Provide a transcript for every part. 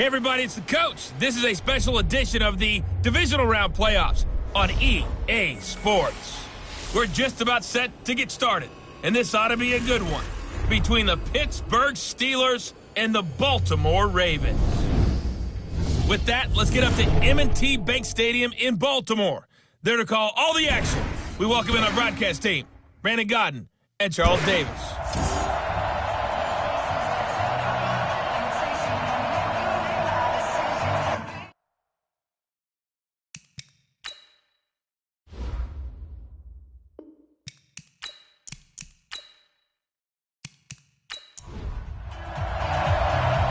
Hey everybody, it's the coach. This is a special edition of the Divisional Round Playoffs on EA Sports. We're just about set to get started, and this ought to be a good one between the Pittsburgh Steelers and the Baltimore Ravens. With that, let's get up to M&T Bank Stadium in Baltimore. There to call all the action. We welcome in our broadcast team, Brandon Godden and Charles Davis.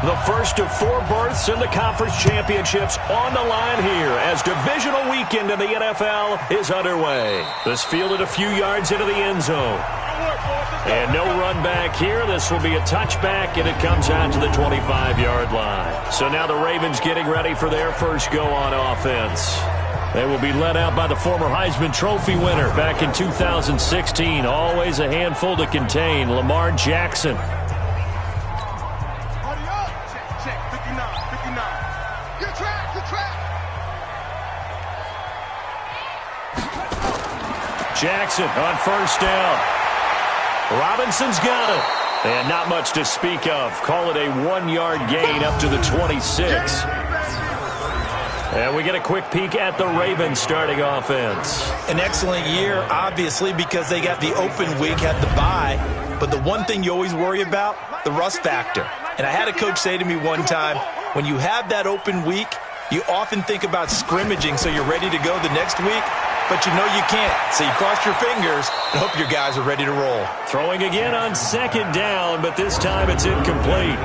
The first of 4 berths in the conference championships on the line here as divisional weekend in the NFL is underway. This fielded a few yards into the end zone. And no run back here. This will be a touchback, and it comes out to the 25-yard line. So now the Ravens getting ready for their first go on offense. They will be led out by the former Heisman Trophy winner back in 2016. Always a handful to contain, Lamar Jackson. Jackson on first down. Robinson's got it. And not much to speak of. Call it a 1-yard gain up to the 26. And we get a quick peek at the Ravens starting offense. An excellent year, obviously, because they got the open week, had the bye. But the one thing you always worry about, the rust factor. And I had a coach say to me one time, when you have that open week, you often think about scrimmaging so you're ready to go the next week. But you know you can't, so you cross your fingers and hope your guys are ready to roll. Throwing again on second down, but this time it's incomplete.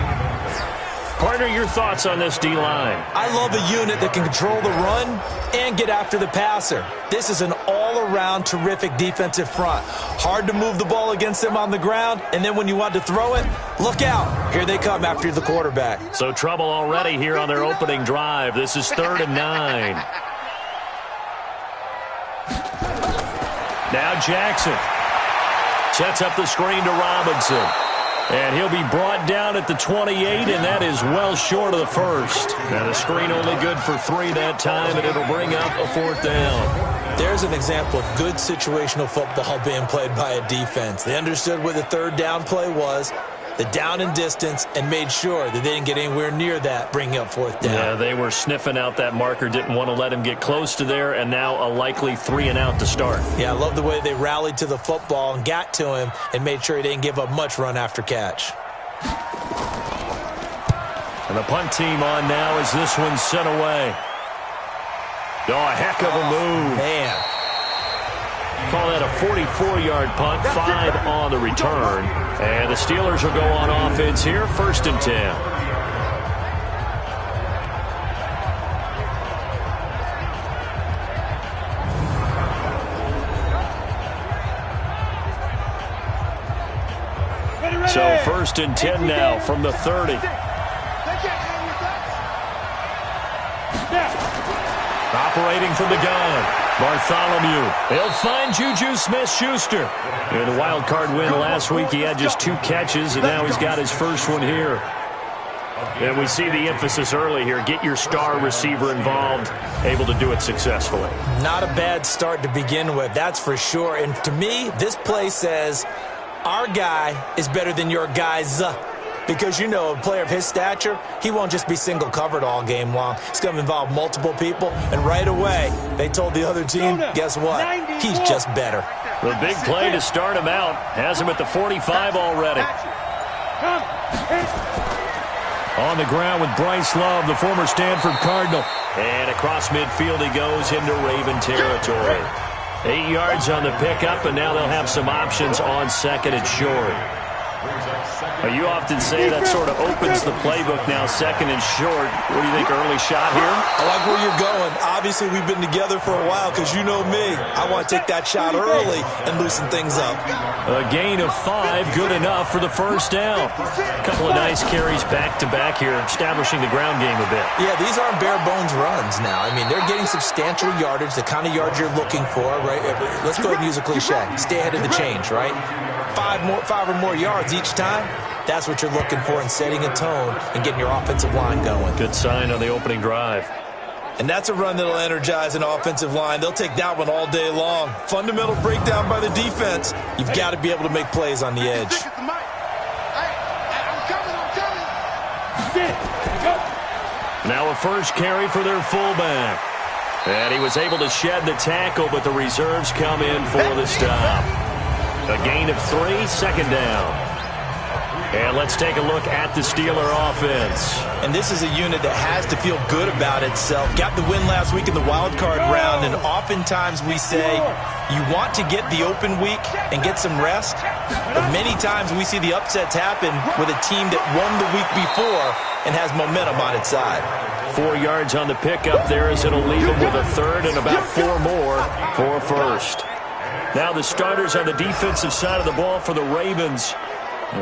Partner, your thoughts on this D-line? I love a unit that can control the run and get after the passer. This is an all-around terrific defensive front. Hard to move the ball against them on the ground, and then when you want to throw it, look out. Here they come after the quarterback. So trouble already here on their opening drive. This is 3rd and 9. Now Jackson sets up the screen to Robinson. And he'll be brought down at the 28, and that is well short of the first. Now the screen only good for 3 that time, and it'll bring up a 4th down. There's an example of good situational football being played by a defense. They understood what the 3rd down play was, the down and distance, and made sure that they didn't get anywhere near that, bringing up 4th down. Yeah, they were sniffing out that marker, didn't want to let him get close to there, and now a likely 3 and out to start. Yeah, I love the way they rallied to the football and got to him and made sure he didn't give up much run after catch. And the punt team on now as this one's sent away. Oh, a heck of a move. Man. Call that a 44-yard punt, 5 on the return. And the Steelers will go on offense here, 1st and 10. So 1st and 10 now from the 30. Operating from the gun. Bartholomew. He'll find Juju Smith-Schuster. In the wild card win last week, he had just 2 catches, and now he's got his first one here. And we see the emphasis early here. Get your star receiver involved, able to do it successfully. Not a bad start to begin with, that's for sure. And to me, this play says, our guy is better than your guys. Because, you know, a player of his stature, he won't just be single covered all game long. It's going to involve multiple people. And right away, they told the other team, guess what? He's just better. The big play to start him out. Has him at the 45 already. On the ground with Bryce Love, the former Stanford Cardinal. And across midfield he goes into Raven territory. 8 yards on the pickup, and now they'll have some options on 2nd and short. You often say that sort of opens the playbook now, 2nd and short. What do you think, early shot here? I like where you're going. Obviously, we've been together for a while because you know me. I want to take that shot early and loosen things up. A gain of 5, good enough for the 1st down. A couple of nice carries back-to-back here, establishing the ground game a bit. Yeah, these aren't bare-bones runs now. I mean, they're getting substantial yardage, the kind of yards you're looking for, right? Let's go ahead and use a cliche. Stay ahead of the change, right? 5 or more yards each time. That's what you're looking for in setting a tone and getting your offensive line going. Good sign on the opening drive. And that's a run that'll energize an offensive line. They'll take that one all day long. Fundamental breakdown by the defense. You've got to be able to make plays on the edge. Now a first carry for their fullback. And he was able to shed the tackle, but the reserves come in for the stop. A gain of 3, second down. And let's take a look at the Steeler offense. And this is a unit that has to feel good about itself. Got the win last week in the wild card round, and oftentimes we say you want to get the open week and get some rest, but many times we see the upsets happen with a team that won the week before and has momentum on its side. 4 yards on the pickup there as it'll leave them with a third and about 4 more for a first. Now the starters on the defensive side of the ball for the Ravens.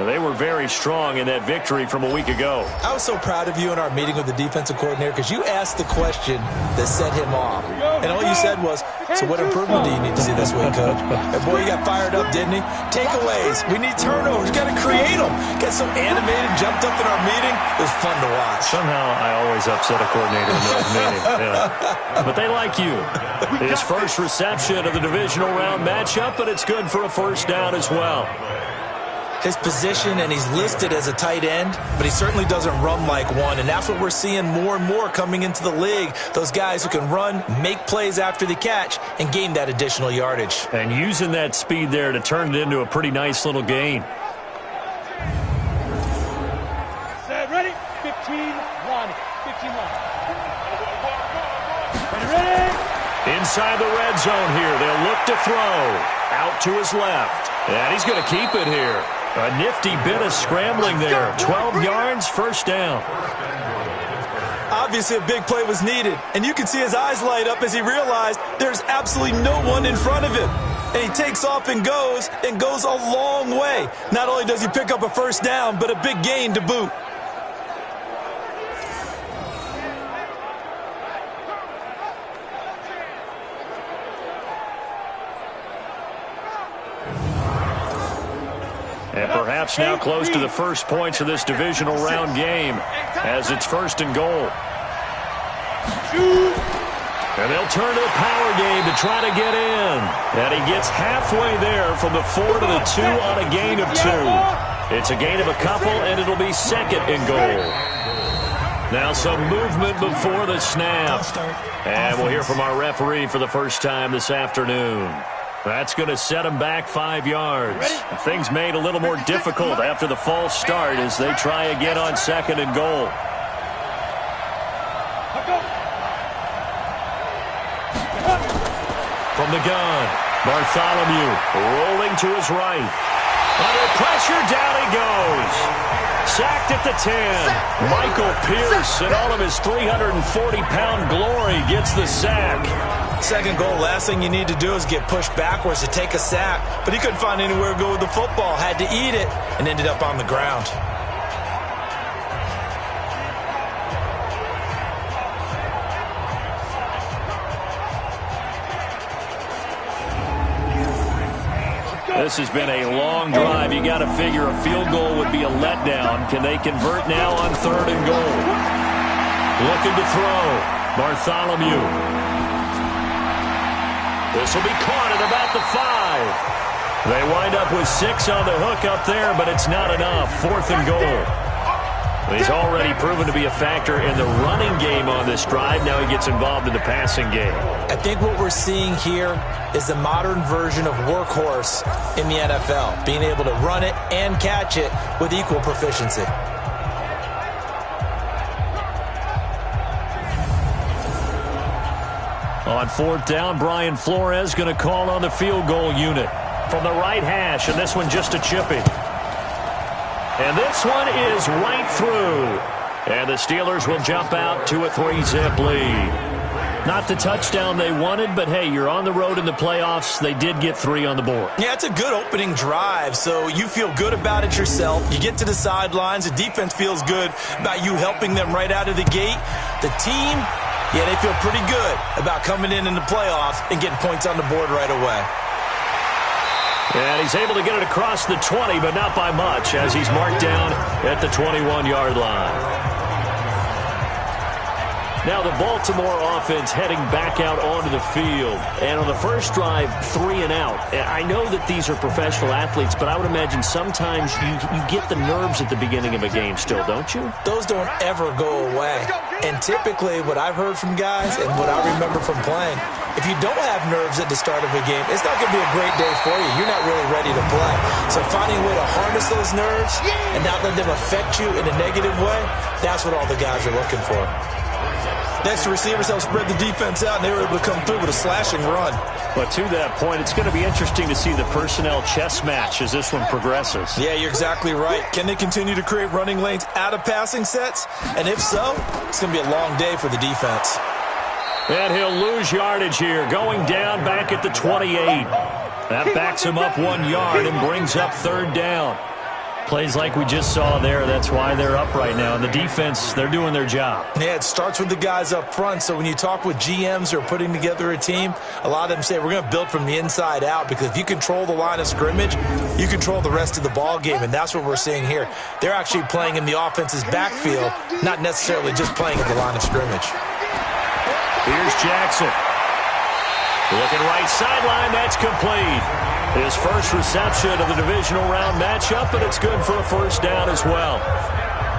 They were very strong in that victory from a week ago. I was so proud of you in our meeting with the defensive coordinator because you asked the question that set him off. And all you said was, so what improvement do you need to see this week, Coach? And boy, he got fired up, didn't he? Takeaways. We need turnovers. We've got to create them. Got so animated, jumped up in our meeting. It was fun to watch. Somehow I always upset a coordinator in those meetings. Yeah. But they like you. His first reception of the divisional round matchup, but it's good for a first down as well. His position, and he's listed as a tight end, but he certainly doesn't run like one, and that's what we're seeing more and more coming into the league. Those guys who can run, make plays after the catch, and gain that additional yardage. And using that speed there to turn it into a pretty nice little gain. Set, ready? 15-1. 15-1. Ready? Inside the red zone here. They'll look to throw. Out to his left. And he's going to keep it here. A nifty bit of scrambling there. 12 yards, first down. Obviously, a big play was needed, and you can see his eyes light up as he realized there's absolutely no one in front of him. And he takes off and goes a long way. Not only does he pick up a first down, but a big gain to boot. And perhaps now close to the first points of this divisional round game as it's first and goal. And they'll turn to the power game to try to get in. And he gets halfway there from the 4 to the 2 on a gain of 2. It's a gain of a couple, and it'll be second and goal. Now some movement before the snap. And we'll hear from our referee for the first time this afternoon. That's going to set them back 5 yards. Things made a little more difficult after the false start as they try again on second and goal. From the gun, Bartholomew rolling to his right. Under pressure, down he goes. Sacked at the 10. Michael Pierce, in all of his 340-pound glory, gets the sack. Second goal, last thing you need to do is get pushed backwards to take a sack. But he couldn't find anywhere to go with the football. Had to eat it and ended up on the ground. This has been a long drive. You got to figure a field goal would be a letdown. Can they convert now on third and goal? Looking to throw. Bartholomew. This will be caught at about the 5. They wind up with 6 on the hook up there, but it's not enough. Fourth and goal. He's already proven to be a factor in the running game on this drive. Now he gets involved in the passing game. I think what we're seeing here is the modern version of workhorse in the NFL, being able to run it and catch it with equal proficiency. On fourth down, Brian Flores going to call on the field goal unit from the right hash, and this one just a chipping. And this one is right through. And the Steelers will jump out to a 3-zip lead. Not the touchdown they wanted, but hey, you're on the road in the playoffs. They did get 3 on the board. Yeah, it's a good opening drive, so you feel good about it yourself. You get to the sidelines. The defense feels good about you helping them right out of the gate. The team, yeah, they feel pretty good about coming in the playoffs and getting points on the board right away. And he's able to get it across the 20, but not by much, as he's marked down at the 21-yard line. Now the Baltimore offense heading back out onto the field. And on the first drive, 3 and out. I know that these are professional athletes, but I would imagine sometimes you get the nerves at the beginning of a game still, don't you? Those don't ever go away. And typically what I've heard from guys and what I remember from playing, if you don't have nerves at the start of a game, it's not going to be a great day for you. You're not really ready to play. So finding a way to harness those nerves and not let them affect you in a negative way, that's what all the guys are looking for. Next, the receivers help spread the defense out, and they were able to come through with a slashing run. But to that point, it's going to be interesting to see the personnel chess match as this one progresses. Yeah, you're exactly right. Can they continue to create running lanes out of passing sets? And if so, it's going to be a long day for the defense. And he'll lose yardage here, going down back at the 28. That backs him up 1 yard and brings up 3rd down. Plays like we just saw there, that's why they're up right now. And the defense, they're doing their job. Yeah, it starts with the guys up front. So when you talk with GMs who are putting together a team, a lot of them say we're going to build from the inside out, because if you control the line of scrimmage, you control the rest of the ball game, and that's what we're seeing here. They're actually playing in the offense's backfield, not necessarily just playing at the line of scrimmage. Here's Jackson. Looking right sideline, that's complete. His first reception of the divisional round matchup, and it's good for a 1st down as well.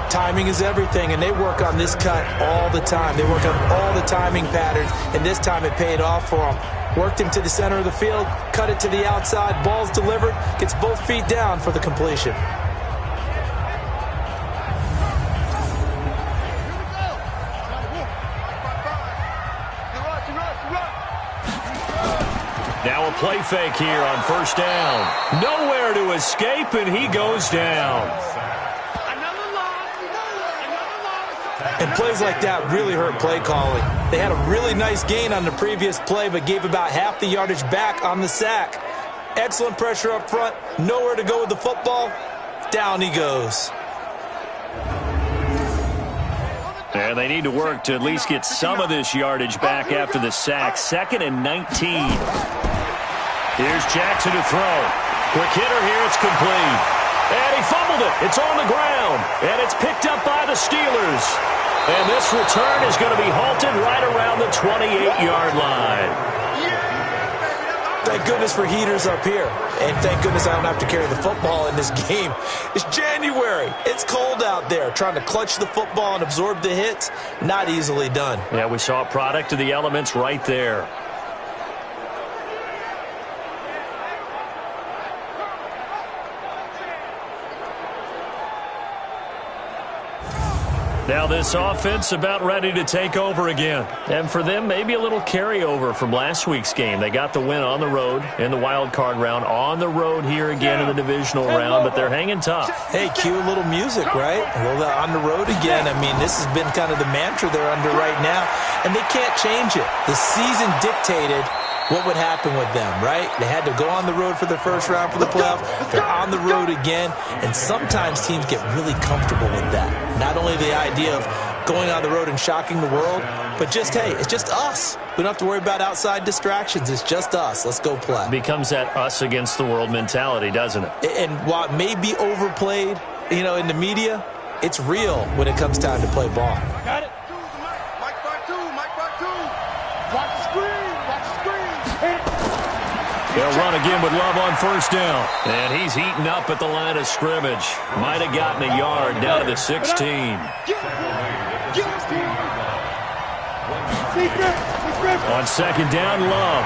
Timing is everything, and they work on this cut all the time. They work on all the timing patterns, and this time it paid off for them. Worked him to the center of the field, cut it to the outside, ball's delivered, gets both feet down for the completion. Now a play fake here on 1st down. Nowhere to escape, and he goes down. And plays like that really hurt play calling. They had a really nice gain on the previous play, but gave about half the yardage back on the sack. Excellent pressure up front. Nowhere to go with the football. Down he goes. And they need to work to at least get some of this yardage back after the sack. 2nd and 19. Here's Jackson to throw. Quick hitter here, it's complete. And he fumbled it. It's on the ground. And it's picked up by the Steelers. And this return is going to be halted right around the 28-yard line. Thank goodness for heaters up here. And thank goodness I don't have to carry the football in this game. It's January. It's cold out there. Trying to clutch the football and absorb the hits, not easily done. Yeah, we saw a product of the elements right there. Now this offense about ready to take over again. And for them, maybe a little carryover from last week's game. They got the win on the road in the wild card round, on the road here again in the divisional round, but they're hanging tough. Hey, cue a little music, right? Well, on the road again. I mean, this has been kind of the mantra they're under right now, and they can't change it. The season dictated what would happen with them, right? They had to go on the road for the first round for the playoffs. They're on the road again, and sometimes teams get really comfortable with that. Not only the idea of going on the road and shocking the world, but just, hey, it's just us. We don't have to worry about outside distractions. It's just us. Let's go play. Becomes that us against the world mentality, doesn't it? And while it may be overplayed, you know, in the media, it's real when it comes time to play ball. Got it. Mike back two. Watch the screen. They'll run again with Love on 1st down. And he's heating up at the line of scrimmage. Might have gotten a yard down to the 16. On 2nd down, Love.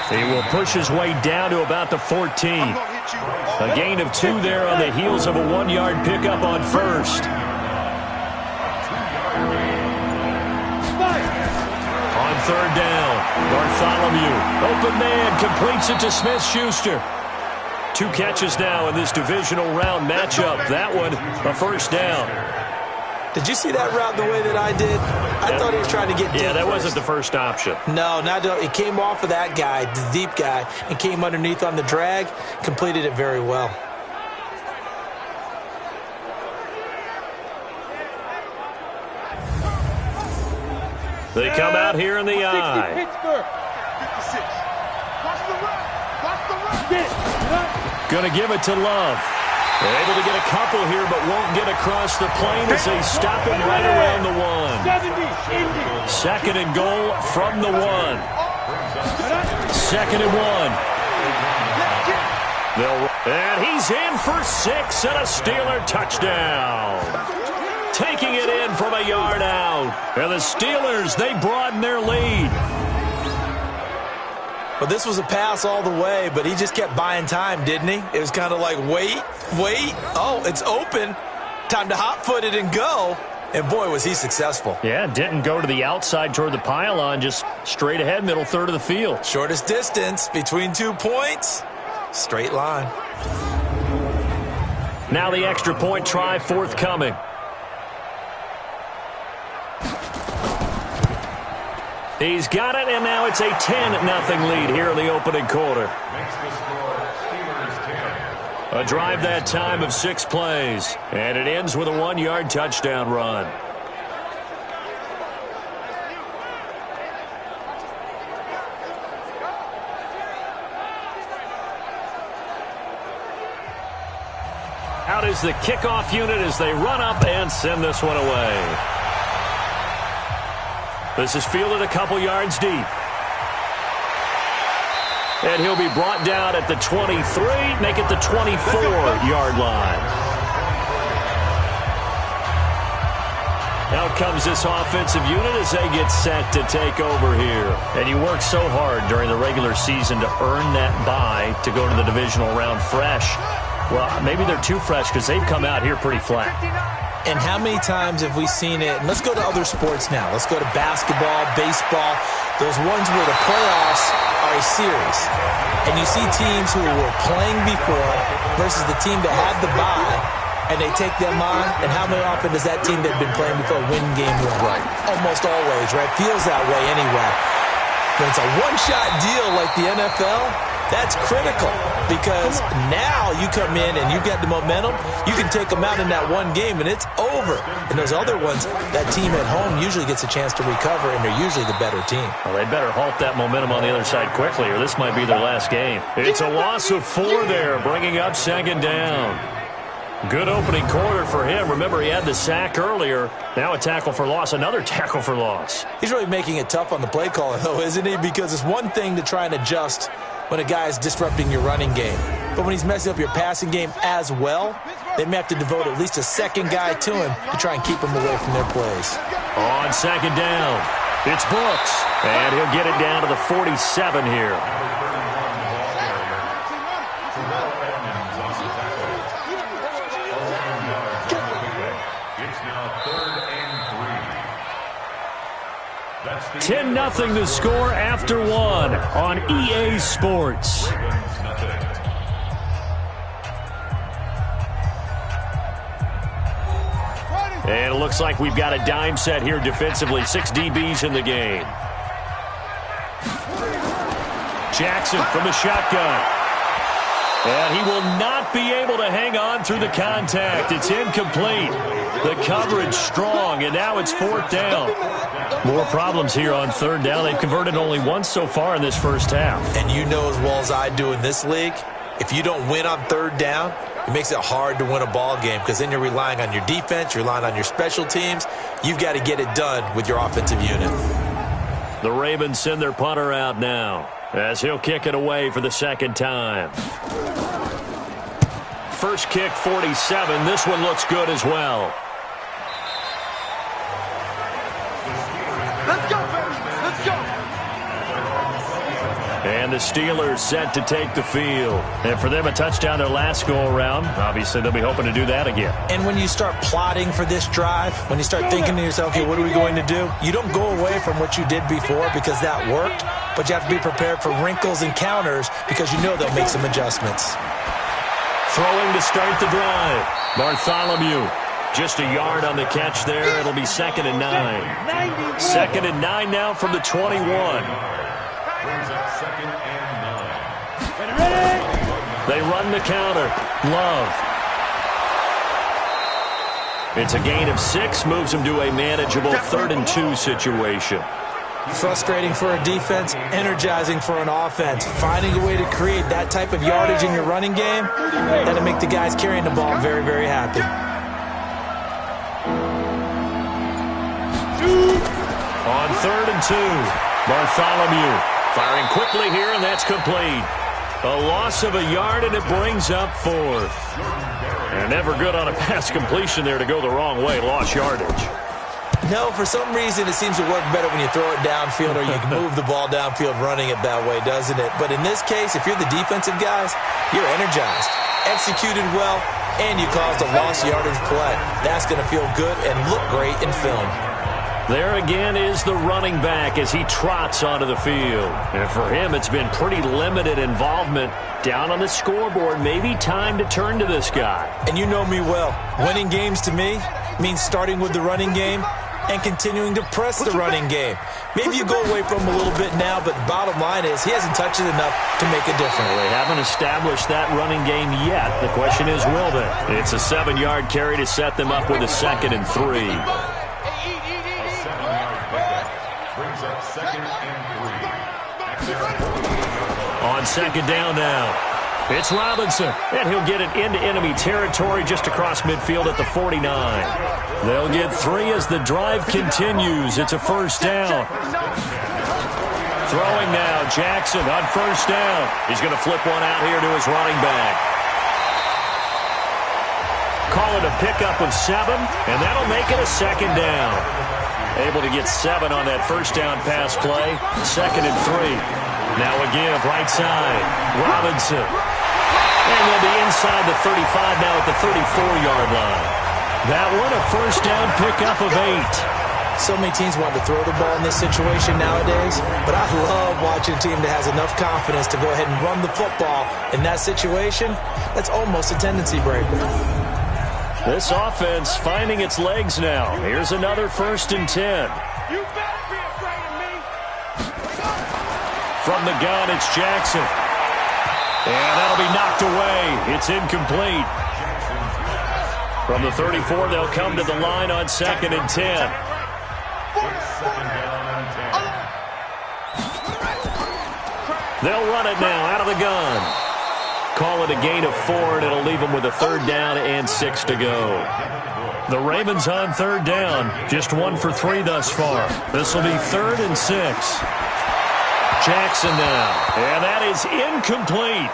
He will push his way down to about the 14. A gain of 2 there on the heels of a 1-yard pickup on 1st. On 3rd down, Bartholomew, open man, completes it to Smith-Schuster. 2 catches now in this divisional round matchup. That one, a 1st down. Did you see that route the way that I did? I thought he was trying to get deep. Yeah, that wasn't the first option. No, it came off of that guy, the deep guy, and came underneath on the drag, completed it very well. They come out here in the I. Pittsburgh. 56. Watch the run. Gonna give it to Love. They're able to get a couple here, but won't get across the plane as they stop him right around the 1. Second and goal from the 1. Second and 1. And he's in for 6 and a Steeler touchdown. Taking it in from a yard out. And the Steelers, they broaden their lead. Well, this was a pass all the way, but he just kept buying time, didn't he? It was kind of like, wait. Oh, it's open. Time to hot-foot it and go. And, boy, was he successful. Yeah, didn't go to the outside toward the pylon, just straight ahead, middle third of the field. Shortest distance between 2 points. Straight line. Now the extra point try forthcoming. He's got it, and now it's a 10-0 lead here in the opening quarter. A drive that time of 6 plays, and it ends with a 1-yard touchdown run. Out is the kickoff unit as they run up and send this one away. This is fielded a couple yards deep. And he'll be brought down at the 23, make it the 24-yard line. Out comes this offensive unit as they get set to take over here. And you work so hard during the regular season to earn that bye to go to the divisional round fresh. Well, maybe they're too fresh because they've come out here pretty flat. And how many times have we seen it? And let's go to other sports now. Let's go to basketball, baseball, those ones where the playoffs are a series. And you see teams who were playing before versus the team that had the bye, and they take them on. And how many often does that team that had been playing before win game one? Almost always, right? Feels that way anyway. When it's a one-shot deal like the NFL, that's critical because now you come in and you get the momentum. You can take them out in that one game, and it's over. And those other ones, that team at home usually gets a chance to recover, and they're usually the better team. Well, they better halt that momentum on the other side quickly, or this might be their last game. It's a loss of 4 there, bringing up second down. Good opening quarter for him. Remember, he had the sack earlier. Now a tackle for loss, another tackle for loss. He's really making it tough on the play caller, though, isn't he? Because it's one thing to try and adjust when a guy is disrupting your running game. But when he's messing up your passing game as well, they may have to devote at least a second guy to him to try and keep him away from their plays. On second down, it's Brooks. And he'll get it down to the 47 here. It's now 3rd and 3. 10-0 the score after 1 on EA Sports. And it looks like we've got a dime set here defensively. 6 DBs in the game. Jackson from the shotgun. And he will not be able to hang on through the contact. It's incomplete. The coverage strong, and now it's 4th down. More problems here on 3rd down. They've converted only once so far in this first half. And you know as well as I do in this league, if you don't win on 3rd down, it makes it hard to win a ball game because then you're relying on your defense, you're relying on your special teams. You've got to get it done with your offensive unit. The Ravens send their punter out now as he'll kick it away for the second time. First kick, 47. This one looks good as well. Let's go, baby. Let's go. And the Steelers set to take the field. And for them, a touchdown their last go-around. Obviously, they'll be hoping to do that again. And when you start plotting for this drive, when you start thinking to yourself, okay, what are we going to do? You don't go away from what you did before because that worked, but you have to be prepared for wrinkles and counters because you know they'll make some adjustments. Throwing to start the drive. Bartholomew. Just a yard on the catch there. It'll be 2nd and 9. 2nd and 9 now from the 21. Brings up 2nd and 9. They run the counter. Love. It's a gain of 6. Moves them to a manageable 3rd and 2 situation. Frustrating for a defense, energizing for an offense. Finding a way to create that type of yardage in your running game, that'll make the guys carrying the ball very, very happy. On 3rd and 2, Bartholomew firing quickly here, and that's complete. A loss of a yard, and it brings up 4th. And never good on a pass completion there to go the wrong way. Lost yardage. No, for some reason it seems to work better when you throw it downfield or you can move the ball downfield running it that way, doesn't it? But in this case, if you're the defensive guys, you're energized, executed well, and you caused a lost yardage play. That's going to feel good and look great in film. There again is the running back as he trots onto the field. And for him, it's been pretty limited involvement down on the scoreboard. Maybe time to turn to this guy. And you know me well. Winning games to me means starting with the running game and continuing to press the running game. Maybe you go away from him a little bit now, but the bottom line is he hasn't touched it enough to make a difference. Well, they haven't established that running game yet. The question is, will they? It's a 7-yard carry to set them up with a 2nd and 3. Brings up 2nd and 3. On 2nd down now, it's Robinson, and he'll get it into enemy territory just across midfield at the 49. They'll get 3 as the drive continues. It's a 1st down. Throwing now, Jackson on 1st down. He's going to flip one out here to his running back. Call it a pickup of 7, and that'll make it a 2nd down. Able to get 7 on that 1st down pass play. 2nd and 3. Now a give, right side. Robinson. And they'll be inside the 35 now at the 34-yard line. That one a 1st down pickup of 8. So many teams want to throw the ball in this situation nowadays, but I love watching a team that has enough confidence to go ahead and run the football. In that situation, that's almost a tendency breaker. This offense finding its legs now. Here's another 1st and 10. You better be afraid of me. From the gun, it's Jackson. And that'll be knocked away. It's incomplete. From the 34, they'll come to the line on 2nd and 10. They'll run it now out of the gun. Call it a gain of 4, and it'll leave them with a 3rd down and 6 to go. The Ravens on 3rd down. Just 1 for 3 thus far. This will be 3rd and 6. Jackson now. And that is incomplete.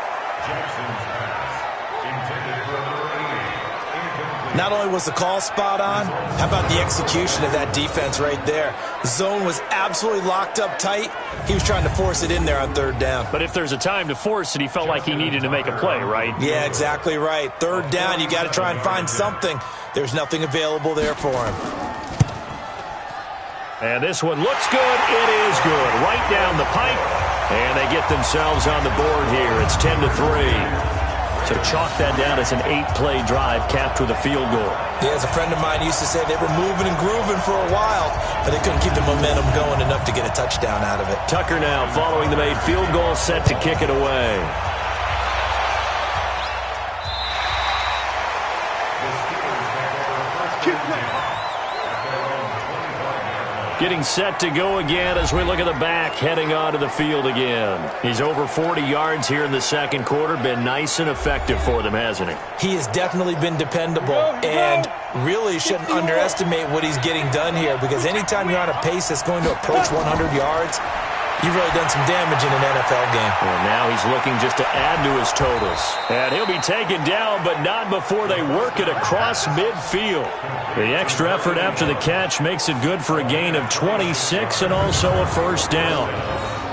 Not only was the call spot on, how about the execution of that defense right there? The zone was absolutely locked up tight. He was trying to force it in there on 3rd down. But if there's a time to force it, he felt like he needed to make a play, right? Yeah, exactly right. 3rd down, you got to try and find something. There's nothing available there for him. And this one looks good. It is good. Right down the pipe. And they get themselves on the board here. It's 10-3. So chalk that down as an 8-play drive capped with a field goal. Yeah, as a friend of mine used to say, they were moving and grooving for a while, but they couldn't keep the momentum going enough to get a touchdown out of it. Tucker now following the made field goal, set to kick it away. Getting set to go again as we look at the back, heading onto the field again. He's over 40 yards here in the 2nd quarter. Been nice and effective for them, hasn't he? He has definitely been dependable, and really shouldn't underestimate what he's getting done here, because anytime you're on a pace that's going to approach 100 yards, you've really done some damage in an NFL game. And now he's looking just to add to his totals. And he'll be taken down, but not before they work it across midfield. The extra effort after the catch makes it good for a gain of 26 and also a 1st down.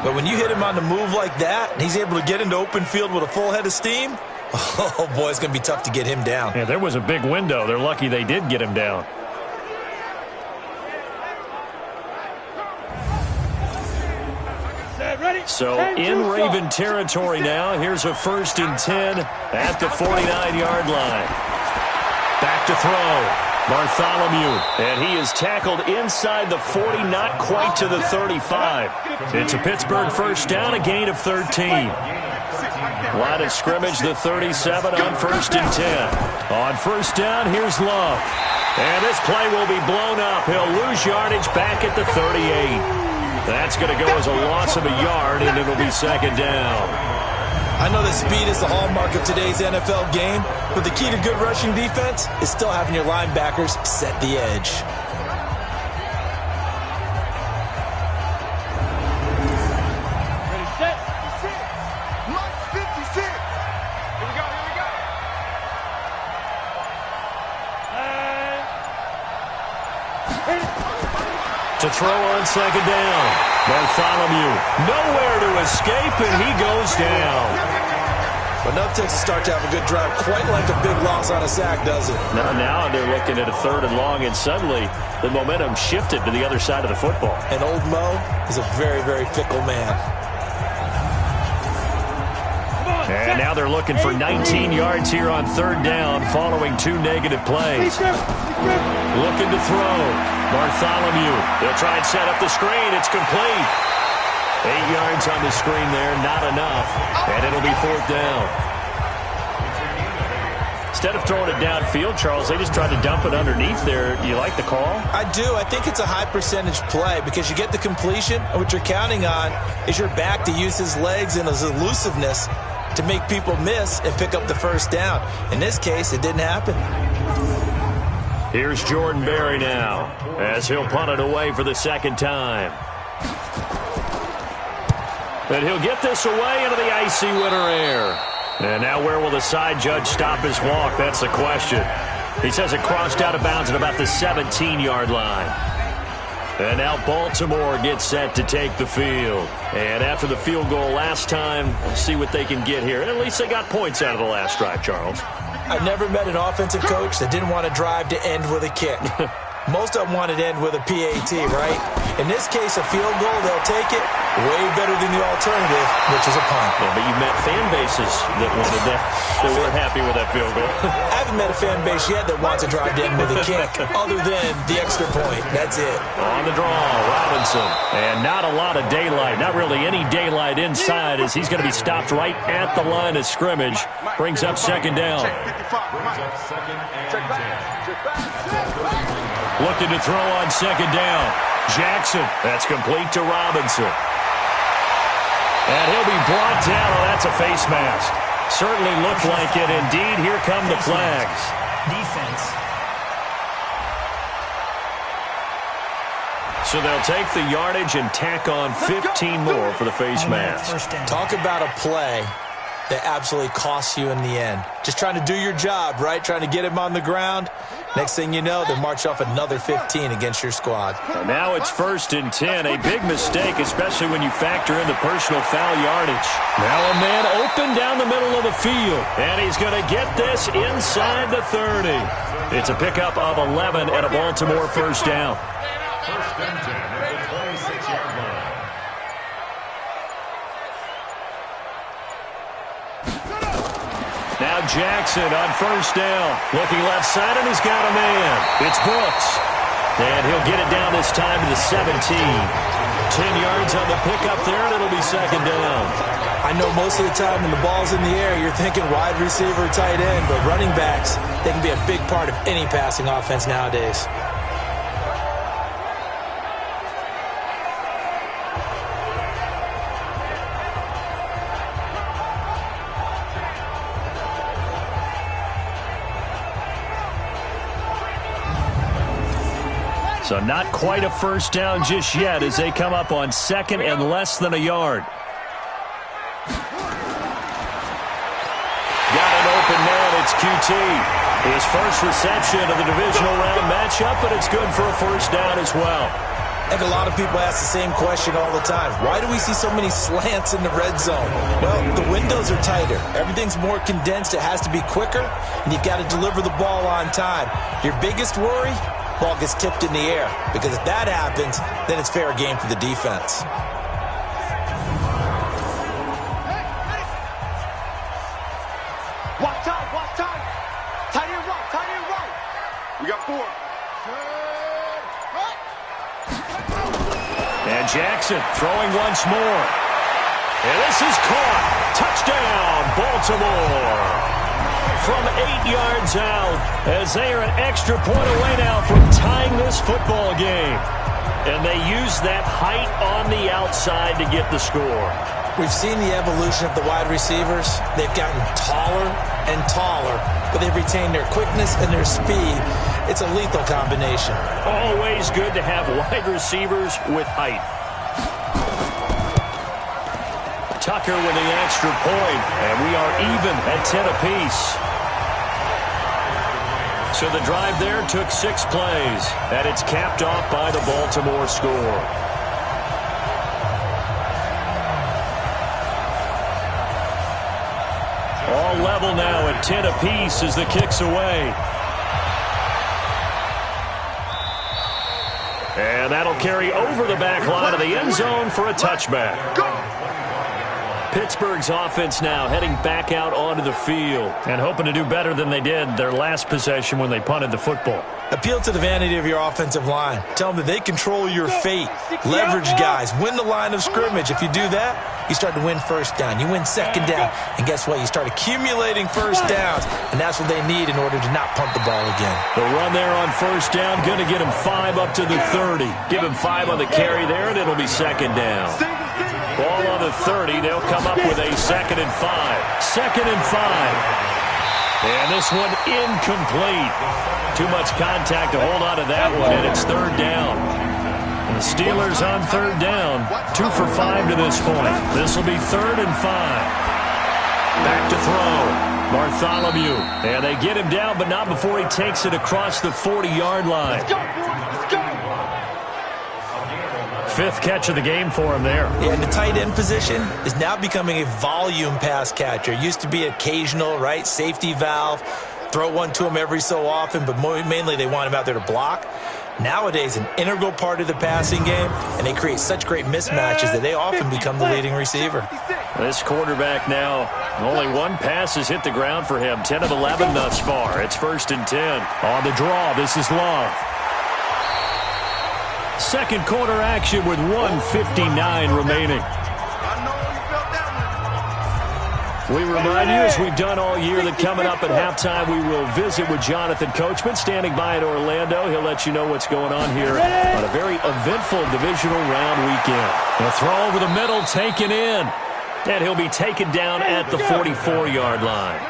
But when you hit him on the move like that, and he's able to get into open field with a full head of steam, oh boy, it's going to be tough to get him down. Yeah, there was a big window. They're lucky they did get him down. So in Raven territory now. Here's a 1st and 10 at the 49-yard line. Back to throw. Bartholomew. And he is tackled inside the 40, not quite to the 35. It's a Pittsburgh 1st down, a gain of 13. Line of scrimmage, the 37 on 1st and 10. On 1st down, here's Love. And this play will be blown up. He'll lose yardage back at the 38. That's going to go as a loss of a yard, and it'll be second down. I know that speed is the hallmark of today's NFL game, but the key to good rushing defense is still having your linebackers set the edge. To throw on second down. Bartholomew nowhere to escape, and he goes down. But enough to start to have a good drive, quite like a big loss on a sack, does it? Now they're looking at a 3rd and long, and suddenly the momentum shifted to the other side of the football. And old Mo is a very, very fickle man. And now they're looking for 19 yards here on 3rd down following 2 negative plays. Looking to throw. Bartholomew. They'll try and set up the screen. It's complete. 8 yards on the screen there. Not enough. And it'll be 4th down. Instead of throwing it downfield, Charles, they just tried to dump it underneath there. Do you like the call? I do. I think it's a high percentage play because you get the completion, and what you're counting on is your back to use his legs and his elusiveness to make people miss and pick up the 1st down. In this case, it didn't happen. Here's Jordan Berry now as he'll punt it away for the 2nd time. And he'll get this away into the icy winter air. And now where will the side judge stop his walk? That's the question. He says it crossed out of bounds at about the 17-yard line. And now Baltimore gets set to take the field. And after the field goal last time, we'll see what they can get here. And at least they got points out of the last drive, Charles. I've never met an offensive coach that didn't want to drive to end with a kick. Most of them wanted to end with a PAT, right? In this case, a field goal, they'll take it. Way better than the alternative, which is a punt. Yeah, but you've met fan bases that wanted that, that weren't happy with that field goal. I haven't met a fan base yet that wants to drive to end with a kick, other than the extra point. That's it. On the draw, Robinson. And not a lot of daylight, not really any daylight inside, as he's going to be stopped right at the line of scrimmage. Brings up 2nd down. Looking to throw on 2nd down. Jackson. That's complete to Robinson. And he'll be brought down. Oh, that's a face mask. Certainly looked like it. Indeed, here come the flags. Defense. So they'll take the yardage and tack on 15 more for the face mask. Talk about a play that absolutely costs you in the end. Just trying to do your job, right? Trying to get him on the ground. Next thing you know, they march off another 15 against your squad. Now it's 1st and 10. A big mistake, especially when you factor in the personal foul yardage. Now a man open down the middle of the field. And he's going to get this inside the 30. It's a pickup of 11 and a Baltimore 1st down. 1st and 10 at the 26-yard line. Now Jackson on 1st down. Looking left side, and he's got a man. It's Brooks. And he'll get it down this time to the 17. 10 yards on the pickup there, and it'll be 2nd down. I know most of the time when the ball's in the air, you're thinking wide receiver, tight end, but running backs, they can be a big part of any passing offense nowadays. So not quite a 1st down just yet as they come up on 2nd and less than a yard. Got an open man. It's QT. His first reception of the divisional round matchup, but it's good for a 1st down as well. I think a lot of people ask the same question all the time. Why do we see so many slants in the red zone? Well, the windows are tighter. Everything's more condensed. It has to be quicker, and you've got to deliver the ball on time. Your biggest worry? Ball gets tipped in the air, because if that happens, then it's fair game for the defense. Watch out. Tight end right. We got 4. And Jackson throwing once more. And this is caught. Touchdown, Baltimore. From 8 yards out, as they are an extra point away now from tying this football game. And they use that height on the outside to get the score. We've seen the evolution of the wide receivers. They've gotten taller and taller, but they've retained their quickness and their speed. It's a lethal combination. Always good to have wide receivers with height. Tucker with the extra point, and we are even at 10 apiece. So the drive there took 6 plays, and it's capped off by the Baltimore score. All level now at 10 apiece as the kick's away. And that'll carry over the back line of the end zone for a touchback. Pittsburgh's offense now heading back out onto the field and hoping to do better than they did their last possession when they punted the football. Appeal to the vanity of your offensive line. Tell them that they control your fate. Leverage guys. Win the line of scrimmage. If you do that, you start to win first down. You win second down. And guess what? You start accumulating first downs. And that's what they need in order to not punt the ball again. The run there on first down, going to get him 5 up to the 30. Give him 5 on the carry there, and it'll be second down. Ball on the 30. They'll come up with a 2nd and 5. 2nd and 5. And this one incomplete. Too much contact to hold on to that one, and it's 3rd down. And the Steelers on 3rd down. 2 for 5 to this point. This will be 3rd and 5. Back to throw. Bartholomew. And they get him down, but not before he takes it across the 40-yard line. 5th catch of the game for him there. Yeah, and the tight end position is now becoming a volume pass catcher. Used to be occasional, right? Safety valve. Throw one to him every so often, but mainly they want him out there to block. Nowadays, an integral part of the passing game, and they create such great mismatches that they often become the leading receiver. This quarterback now, only 1 pass has hit the ground for him. 10 of 11 thus far. It's 1st and 10. On the draw, this is Love. Second quarter action with 1:59 remaining. We remind you, as we've done all year, that coming up at halftime, we will visit with Jonathan Coachman, standing by in Orlando. He'll let you know what's going on here on a very eventful divisional round weekend. A throw over the middle, taken in. And he'll be taken down at the 44-yard line.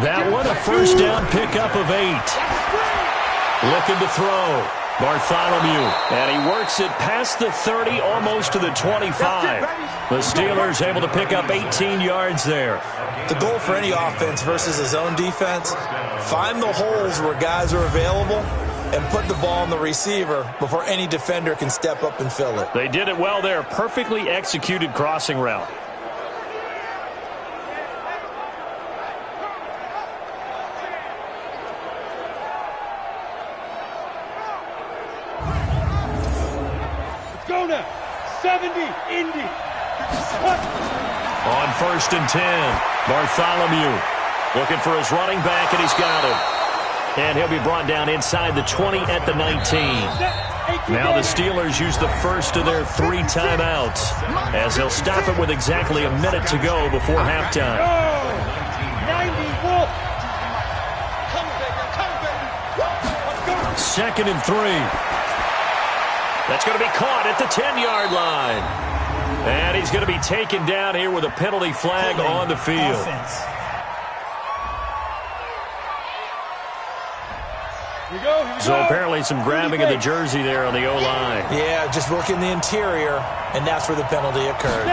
That one, a first down pickup of 8. Looking to throw. Bartholomew, and he works it past the 30, almost to the 25. The Steelers able to pick up 18 yards there. The goal for any offense versus a zone defense, find the holes where guys are available and put the ball on the receiver before any defender can step up and fill it. They did it well there. Perfectly executed crossing route. Go now. 70, Indy. On 1st and 10, Bartholomew looking for his running back, and he's got him. And he'll be brought down inside the 20 at the 19. Now the Steelers use the first of their 3 timeouts as they'll stop it with exactly a minute to go before halftime. 2nd and 3. That's going to be caught at the 10-yard line. And he's going to be taken down here with a penalty flag on the field. So apparently some grabbing of the jersey there on the O-line. Yeah, just working the interior, and that's where the penalty occurred.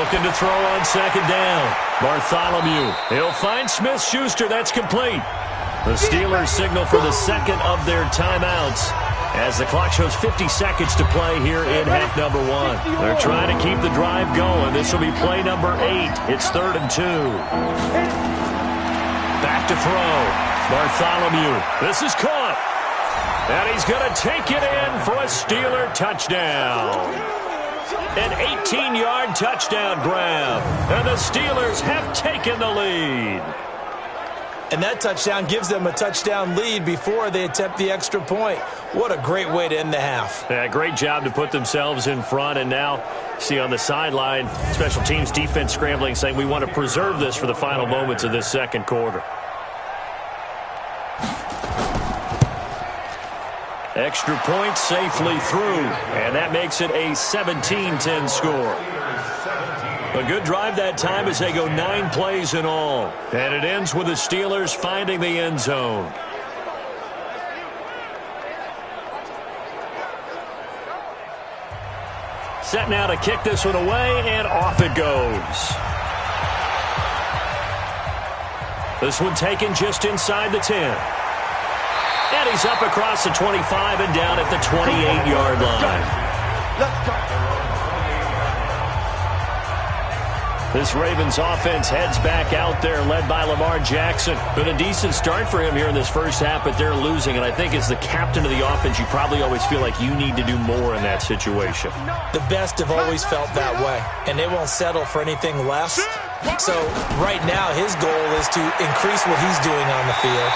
Looking to throw on 2nd down. Bartholomew. He'll find Smith-Schuster. That's complete. The Steelers signal for the 2nd of their timeouts as the clock shows 50 seconds to play here in half number 1. They're trying to keep the drive going. This will be play number 8. It's 3rd and 2. Back to throw. Bartholomew. This is caught. And he's going to take it in for a Steeler touchdown. An 18-yard touchdown grab. And the Steelers have taken the lead. And that touchdown gives them a touchdown lead before they attempt the extra point. What a great way to end the half. Yeah, great job to put themselves in front. And now, see on the sideline, special teams defense scrambling, saying we want to preserve this for the final moments of this second quarter. Extra point safely through, and that makes it a 17-10 score. A good drive that time as they go 9 plays in all. And it ends with the Steelers finding the end zone. Set now to kick this one away, and off it goes. This one taken just inside the 10. And he's up across the 25 and down at the 28-yard line. Let's go. This Ravens offense heads back out there, led by Lamar Jackson. Been a decent start for him here in this first half, but they're losing. And I think as the captain of the offense, you probably always feel like you need to do more in that situation. The best have always felt that way, and they won't settle for anything less. So right now his goal is to increase what he's doing on the field,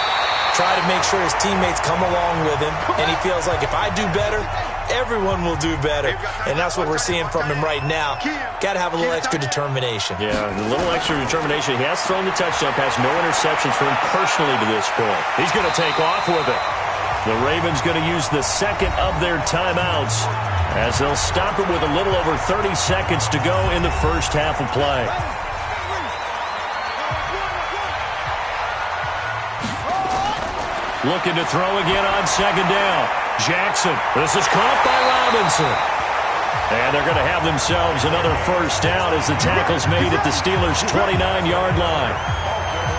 try to make sure his teammates come along with him, and he feels like if I do better, everyone will do better. And that's what we're seeing from him right now. Got to have a little extra determination. Yeah, a little extra determination. He has thrown the touchdown pass, no interceptions for him personally to this point. He's going to take off with it. The Ravens going to use the second of their timeouts as they'll stop it with a little over 30 seconds to go in the first half of play. Looking to throw again on second down. Jackson. This is caught by Robinson. And they're going to have themselves another first down as the tackle's made at the Steelers' 29-yard line.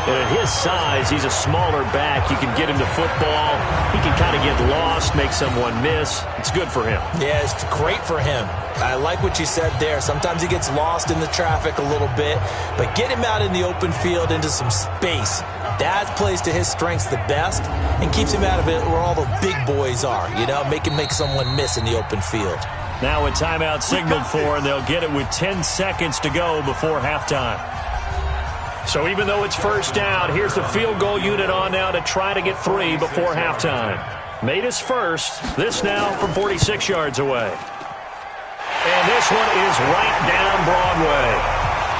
And at his size, he's a smaller back. You can get him to football. He can kind of get lost, make someone miss. It's good for him. Yeah, it's great for him. I like what you said there. Sometimes he gets lost in the traffic a little bit, but get him out in the open field into some space. That plays to his strengths the best and keeps him out of it where all the big boys are. You know, make him make someone miss in the open field. Now a timeout signaled for, and they'll get it with 10 seconds to go before halftime. So even though it's first down, here's the field goal unit on now to try to get 3 before halftime. Made his first. This now from 46 yards away. And this one is right down Broadway.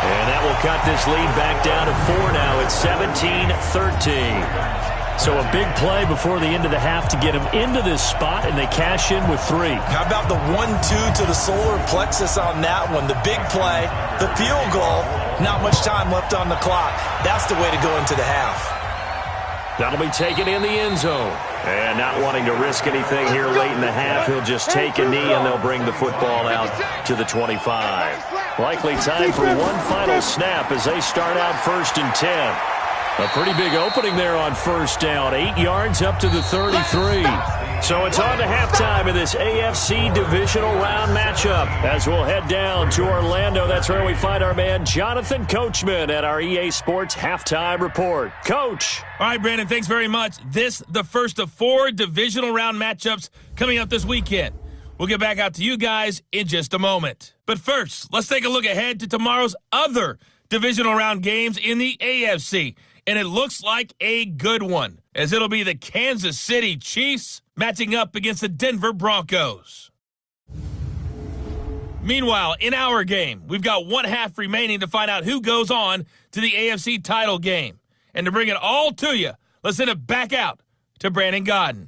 And that will cut this lead back down to 4 now. It's 17-13. So a big play before the end of the half to get him into this spot, and they cash in with 3. How about the 1-2 to the solar plexus on that one? The big play, the field goal, not much time left on the clock. That's the way to go into the half. That'll be taken in the end zone. And not wanting to risk anything here late in the half, he'll just take a knee, and they'll bring the football out to the 25. Likely time for one final snap as they start out 1st and 10. A pretty big opening there on first down. 8 yards up to the 33. So it's on to halftime in this AFC divisional round matchup as we'll head down to Orlando. That's where we find our man Jonathan Coachman at our EA Sports Halftime Report. Coach. All right, Brandon, thanks very much. This, the first of 4 divisional round matchups coming up this weekend. We'll get back out to you guys in just a moment. But first, let's take a look ahead to tomorrow's other divisional round games in the AFC. And it looks like a good one, as it'll be the Kansas City Chiefs matching up against the Denver Broncos. Meanwhile, in our game, we've got 1 half remaining to find out who goes on to the AFC title game. And to bring it all to you, let's send it back out to Brandon Godden.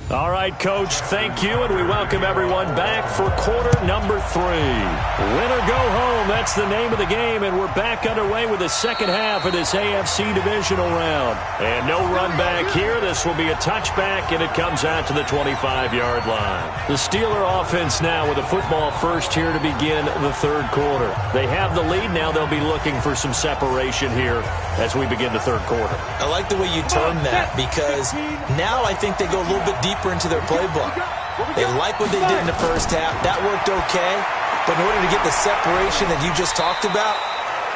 All right, Coach, thank you, and we welcome everyone back for quarter number 3. Win or go home, that's the name of the game, and we're back underway with the second half of this AFC divisional round. And no run back here. This will be a touchback, and it comes out to the 25-yard line. The Steeler offense now with a football first here to begin the third quarter. They have the lead. Now they'll be looking for some separation here as we begin the third quarter. I like the way you term that because now I think they go a little bit deeper into their playbook. They like what they did in the first half. That worked okay. But in order to get the separation that you just talked about,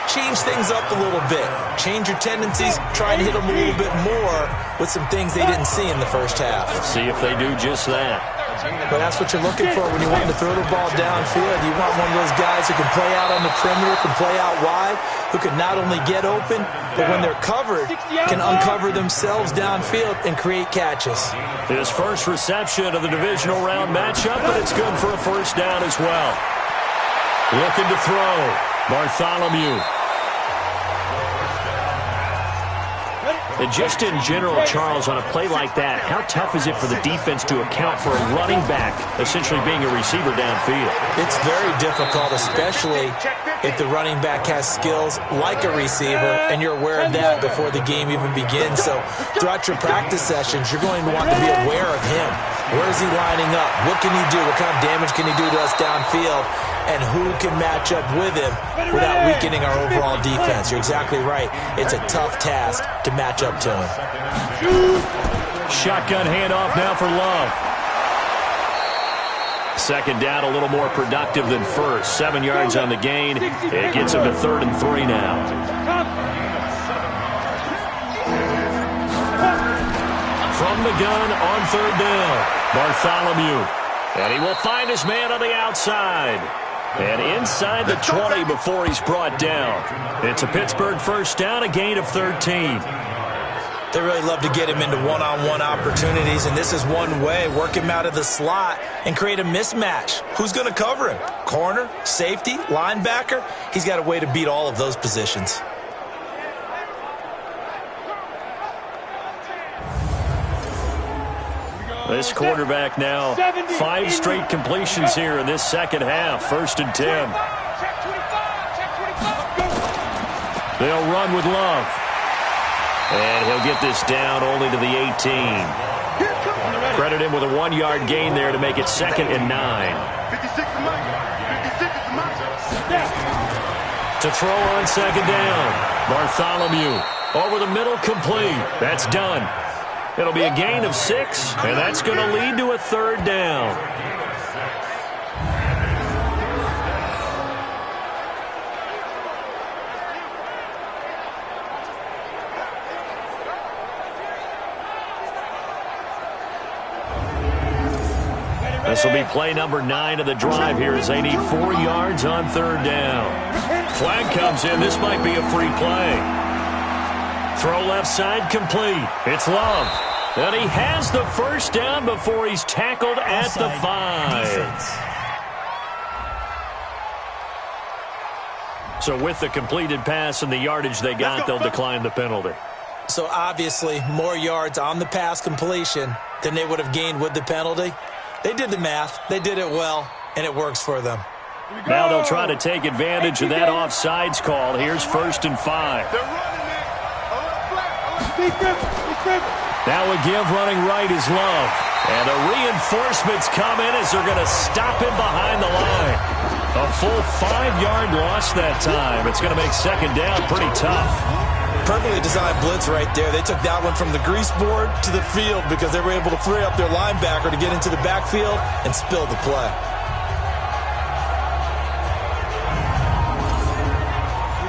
change things up a little bit. Change your tendencies. Try and hit them a little bit more with some things they didn't see in the first half. See if they do just that. But that's what you're looking for when you want to throw the ball downfield. You want one of those guys who can play out on the perimeter, can play out wide, who can not only get open, but when they're covered, can uncover themselves downfield and create catches. His first reception of the divisional round matchup, but it's good for a first down as well. Looking to throw. Bartholomew. And just in general, Charles, on a play like that, how tough is it for the defense to account for a running back essentially being a receiver downfield? It's very difficult, especially if the running back has skills like a receiver, and you're aware of that before the game even begins. So throughout your practice sessions, you're going to want to be aware of him. Where is he lining up? What can he do? What kind of damage can he do to us downfield? And who can match up with him without weakening our overall defense? You're exactly right. It's a tough task to match up to him. Shotgun handoff now for Love. Second down, a little more productive than first. 7 yards on the gain. It gets him to 3rd and 3 now. From the gun on 3rd down, Bartholomew. And he will find his man on the outside. And inside the 20 before he's brought down. It's a Pittsburgh first down, a gain of 13. They really love to get him into one-on-one opportunities, and this is one way. Work him out of the slot and create a mismatch. Who's going to cover him? Corner, safety, linebacker? He's got a way to beat all of those positions. This quarterback now, 5 straight completions here in this second half. 1st and 10. They'll run with Love. And he'll get this down only to the 18. Credit him with a 1-yard gain there to make it 2nd and 9. To throw on 2nd down. Bartholomew over the middle, complete. That's done. It'll be a gain of 6, and that's going to lead to a 3rd down. This will be play number 9 of the drive here as they need 4 yards on 3rd down. Flag comes in. This might be a free play. Throw left side, complete. It's Love. And he has the first down before he's tackled at the 5. So with the completed pass and the yardage they got, they'll decline the penalty. So obviously more yards on the pass completion than they would have gained with the penalty. They did the math. They did it well, and it works for them. Now they'll try to take advantage of that offsides call. Here's 1st and 5. Now a give running right is Love. And the reinforcements come in as they're going to stop him behind the line. A full 5-yard loss that time. It's going to make 2nd down pretty tough. Perfectly designed blitz right there. They took that one from the grease board to the field because they were able to free up their linebacker to get into the backfield and spill the play.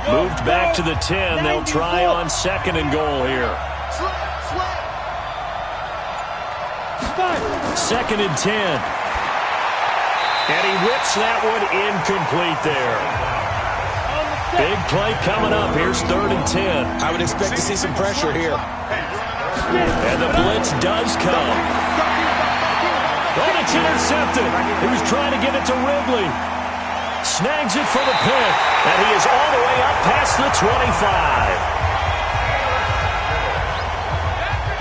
Moved back to the 10. They'll try on 2nd and goal here. 2nd and 10. And he whips that one incomplete there. Big play coming up. Here's 3rd and 10. I would expect to see some pressure here. And the blitz does come. Oh, it's intercepted. He was trying to get it to Ridley. Snags it for the pick. And he is all the way up past the 25.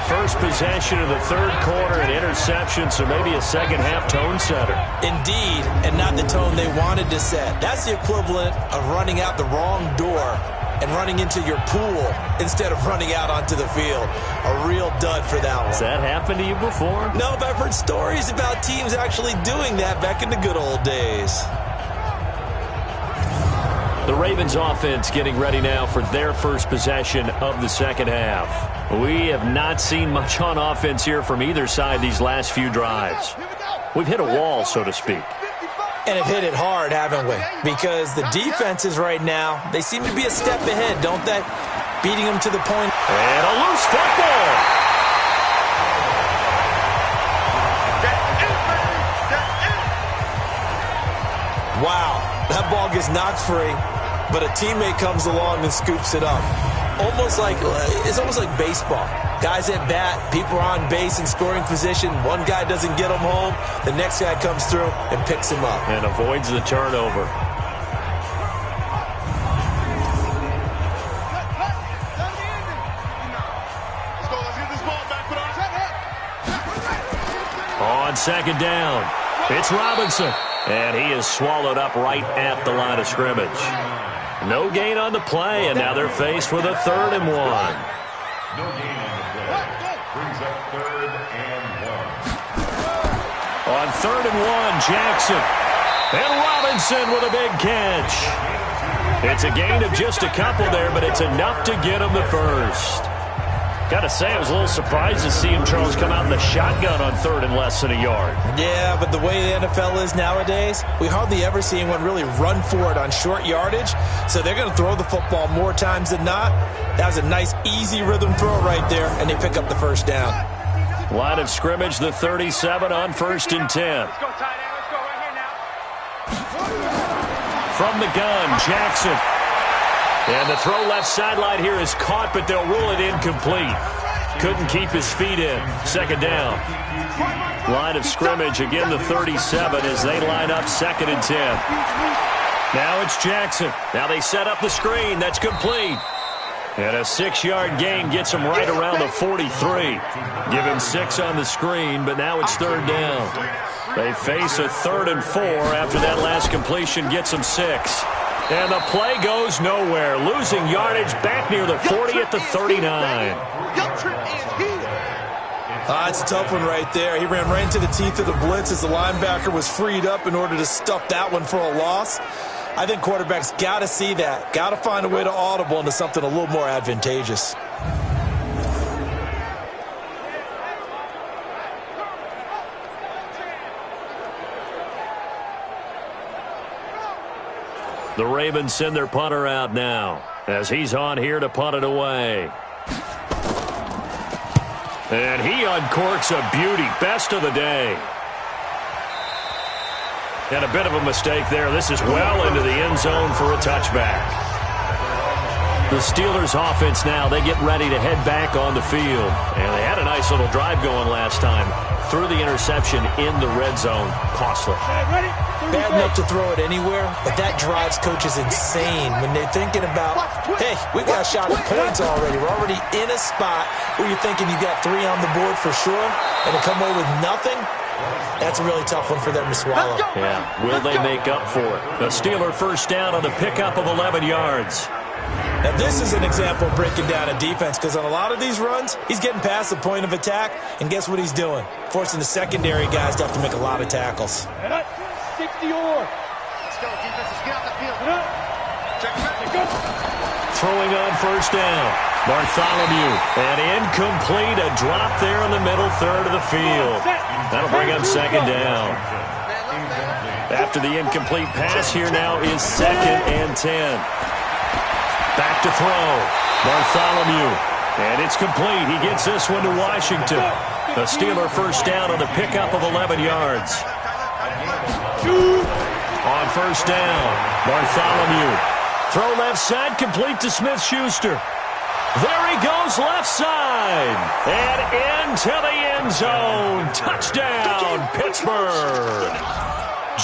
First possession of the 3rd quarter, an interception, so maybe a second-half tone setter. Indeed, and not the tone they wanted to set. That's the equivalent of running out the wrong door and running into your pool instead of running out onto the field. A real dud for that one. Has that happened to you before? No, but I've heard stories about teams actually doing that back in the good old days. The Ravens offense getting ready now for their first possession of the second half. We have not seen much on offense here from either side these last few drives. We've hit a wall, so to speak. And have hit it hard, haven't we? Because the defenses right now, they seem to be a step ahead, don't they? Beating them to the point. And a loose football. Wow, that ball gets knocked free, but a teammate comes along and scoops it up. It's almost like baseball. Guys at bat, people are on base in scoring position. One guy doesn't get them home. The next guy comes through and picks him up. And avoids the turnover. on second down. It's Robinson, and he is swallowed up right at the line of scrimmage. No gain on the play, and now they're faced with a 3rd and 1. No gain on the play. Brings up 3rd and 1. On 3rd and 1, Jackson. And Robinson with a big catch. It's a gain of just a couple there, but it's enough to get him the first. Got to say, I was a little surprised to see him, Charles, come out in the shotgun on 3rd and less than a yard. Yeah, but the way the NFL is nowadays, we hardly ever see anyone really run for it on short yardage. So they're going to throw the football more times than not. That was a nice, easy rhythm throw right there, and they pick up the first down. Line of scrimmage, the 37 on 1st and 10. Let's go, tight end. Let's go right here now. From the gun, Jackson. And the throw left sideline here is caught, but they'll rule it incomplete. Couldn't keep his feet in. Second down. Line of scrimmage, again the 37 as they line up 2nd and 10. Now it's Jackson. Now they set up the screen. That's complete. And a 6-yard gain gets him right around the 43. Give him 6 on the screen, but now it's 3rd down. They face a 3rd and 4 after that last completion gets them 6. And the play goes nowhere. Losing yardage back near the 40 at the 39. It's a tough one right there. He ran right into the teeth of the blitz as the linebacker was freed up in order to stuff that one for a loss. I think quarterbacks got to see that. Got to find a way to audible into something a little more advantageous. The Ravens send their punter out now as he's on here to punt it away. And he uncorks a beauty. Best of the day. And a bit of a mistake there. This is well into the end zone for a touchback. The Steelers offense now, they get ready to head back on the field. And they had a nice little drive going last time. Threw the interception in the red zone. Costly. Bad enough to throw it anywhere, but that drives coaches insane when they're thinking about, hey, we got a shot at points already. We're already in a spot where you're thinking you got 3 on the board for sure, and to come away with nothing, that's a really tough one for them to swallow. Yeah, will they make up for it? The Steeler first down on the pickup of 11 yards. Now, this is an example of breaking down a defense because on a lot of these runs, he's getting past the point of attack, and guess what he's doing? Forcing the secondary guys to have to make a lot of tackles. 60 or. Let's go, defense. Let's get out the field. Check it. Throwing on first down. Bartholomew. And incomplete. A drop there in the middle third of the field. That'll bring up second down. After the incomplete pass, here now is 2nd and 10. Back to throw. Bartholomew. And it's complete. He gets this one to Washington. The Steeler first down on the pickup of 11 yards. On first down, Bartholomew. Throw left side, complete to Smith-Schuster. There he goes, left side. And into the end zone. Touchdown, Pittsburgh.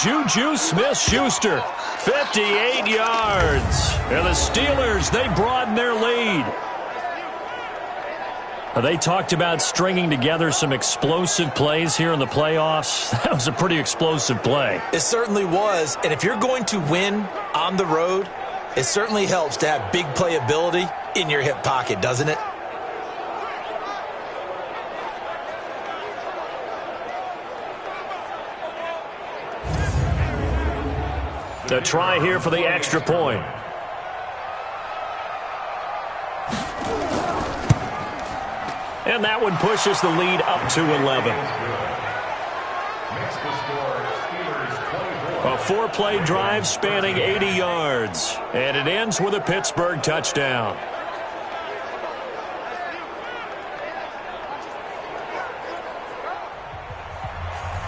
Juju Smith-Schuster, 58 yards. And the Steelers, they broaden their lead. They talked about stringing together some explosive plays here in the playoffs. That was a pretty explosive play. It certainly was. And if you're going to win on the road, it certainly helps to have big playability in your hip pocket, doesn't it? A try here for the extra point. And that one pushes the lead up to 11. A 4-play drive spanning 80 yards. And it ends with a Pittsburgh touchdown.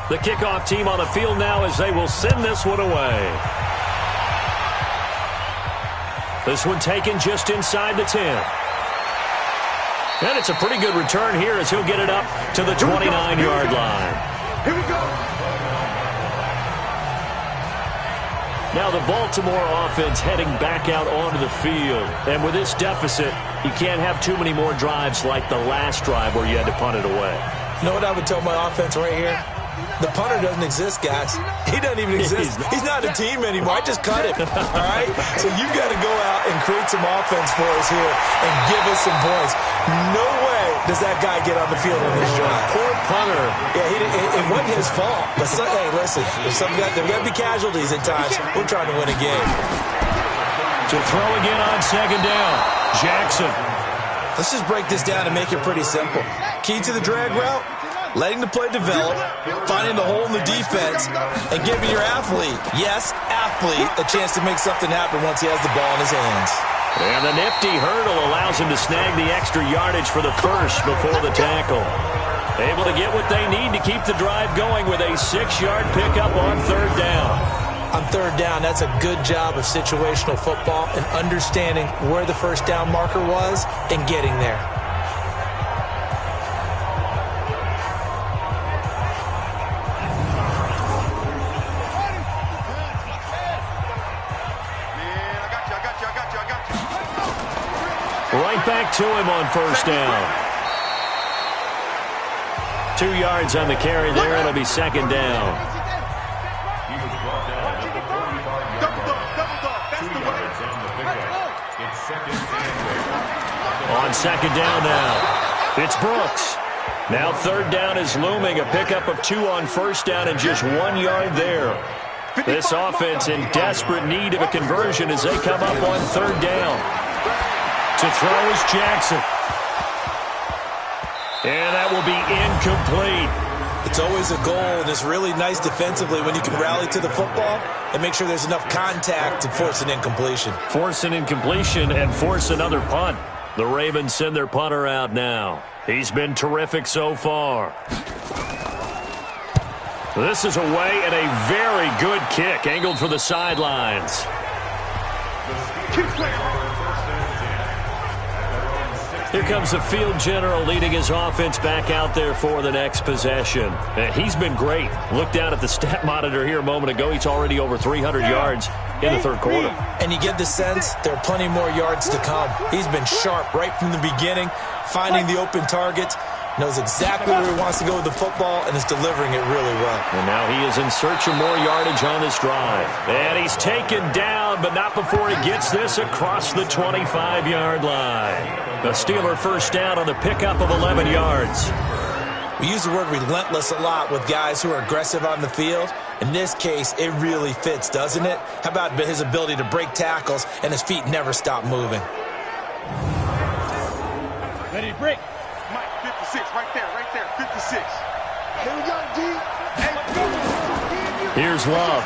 The kickoff team on the field now as they will send this one away. This one taken just inside the 10. And it's a pretty good return here as he'll get it up to the 29-yard line. Here we go. Now the Baltimore offense heading back out onto the field. And with this deficit, you can't have too many more drives like the last drive where you had to punt it away. You know what I would tell my offense right here? The punter doesn't exist, guys. He doesn't even exist. He's not a team anymore. I just cut him, all right? So you've got to go out and create some offense for us here and give us some points. No way does that guy get on the field on this drive. Poor punter. Yeah, it wasn't his fault. But, hey, listen, there's got to be casualties at times. We're trying to win a game. To throw again on second down, Jackson. Let's just break this down and make it pretty simple. Key to the drag route, letting the play develop, finding the hole in the defense, and giving your athlete, yes, athlete, a chance to make something happen once he has the ball in his hands. And the nifty hurdle allows him to snag the extra yardage for the first before the tackle. Able to get what they need to keep the drive going with a 6-yard pickup on third down. On third down, that's a good job of situational football and understanding where the first down marker was and getting there. Right back to him on first down. 2 yards on the carry there. It'll be second down. He was brought down at the 45-yard line. 2 yards on the pickup. It's second and On second down now, it's Brooks. Now third down is looming. A pickup of 2 on first down and just 1 yard there. This offense in desperate need of a conversion as they come up on third down. To throw is Jackson. And that will be incomplete. It's always a goal, and it's really nice defensively when you can rally to the football and make sure there's enough contact to force an incompletion. Force an incompletion and force another punt. The Ravens send their punter out now. He's been terrific so far. This is away and a very good kick, angled for the sidelines. Here comes the field general leading his offense back out there for the next possession. And he's been great. Look down at the stat monitor here a moment ago. He's already over 300 yards in the third quarter. And you get the sense there are plenty more yards to come. He's been sharp right from the beginning, finding the open targets, knows exactly where he wants to go with the football, and is delivering it really well. And now he is in search of more yardage on this drive. And he's taken down, but not before he gets this across the 25-yard line. The Steeler first down on the pickup of 11 yards. We use the word relentless a lot with guys who are aggressive on the field. In this case, it really fits, doesn't it? How about his ability to break tackles and his feet never stop moving? Ready to break. Mike, 56, right there, 56. Here we go, D. Here's Love.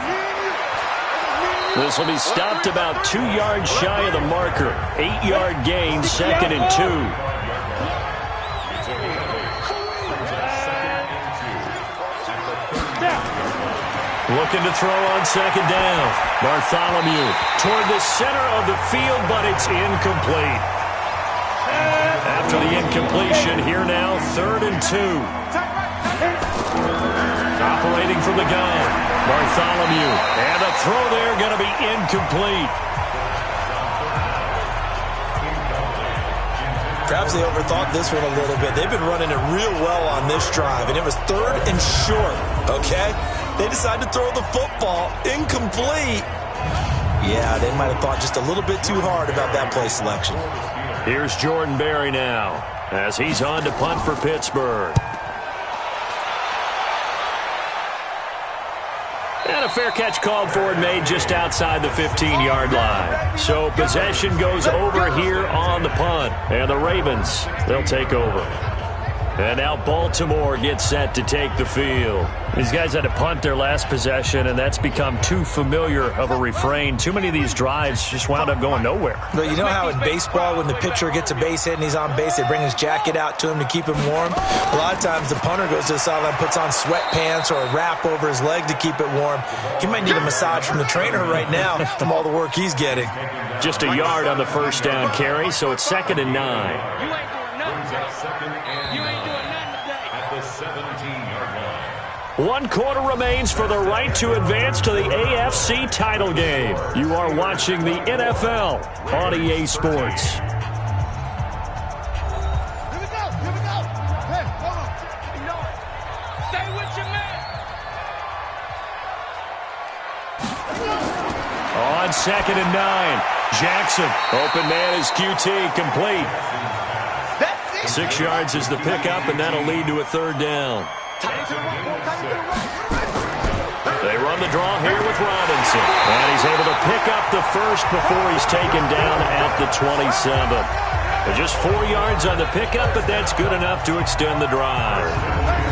This will be stopped about 2 yards shy of the marker. 8-yard gain, second and 2. Looking to throw on second down. Bartholomew toward the center of the field, but it's incomplete. After the incompletion, here now, third and 2. Operating from the gun. Bartholomew, and the throw there going to be incomplete. Perhaps they overthought this one a little bit. They've been running it real well on this drive, and it was third and short, okay? They decided to throw the football incomplete. Yeah, they might have thought just a little bit too hard about that play selection. Here's Jordan Berry now as he's on to punt for Pittsburgh. And a fair catch called for and made just outside the 15-yard line. So possession goes over here on the punt. And the Ravens, they'll take over. And now Baltimore gets set to take the field. These guys had to punt their last possession, and that's become too familiar of a refrain. Too many of these drives just wound up going nowhere. But you know how in baseball, when the pitcher gets a base hit and he's on base, they bring his jacket out to him to keep him warm? A lot of times the punter goes to the sideline, puts on sweatpants or a wrap over his leg to keep it warm. He might need a massage from the trainer right now from all the work he's getting. Just a yard on the first down carry, so it's second and 9. You ain't doing nothing today. At the 17-yard line. 1 quarter remains for the right to advance to the AFC title game. You are watching the NFL on EA Sports. Here we go. Hey, hold on. Stay with your man. it's 2nd and 9. Jackson, open man is QT, complete. 6 yards is the pickup, and that'll lead to a 3rd down. They run the draw here with Robinson. And he's able to pick up the first before he's taken down at the 27. Just 4 yards on the pickup, but that's good enough to extend the drive.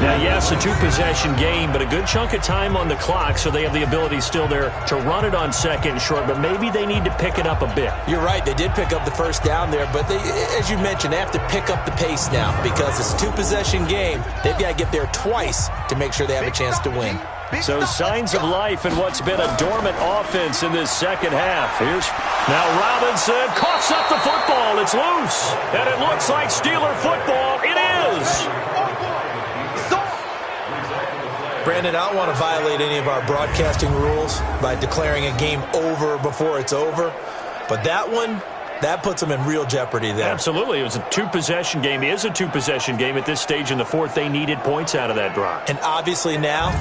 Now, yes, a 2-possession game, but a good chunk of time on the clock, so they have the ability still there to run it on 2nd and short, but maybe they need to pick it up a bit. You're right. They did pick up the first down there, but as you mentioned, they have to pick up the pace now because it's a 2-possession game. They've got to get there twice to make sure they have a chance to win. So signs of life in what's been a dormant offense in this second half. Now Robinson coughs up the football. It's loose. And it looks like Steeler football. It is. Brandon, I don't want to violate any of our broadcasting rules by declaring a game over before it's over. But that one, that puts them in real jeopardy there. Absolutely. It was a 2-possession game. It is a 2-possession game at this stage in the 4th. They needed points out of that drive. And obviously now,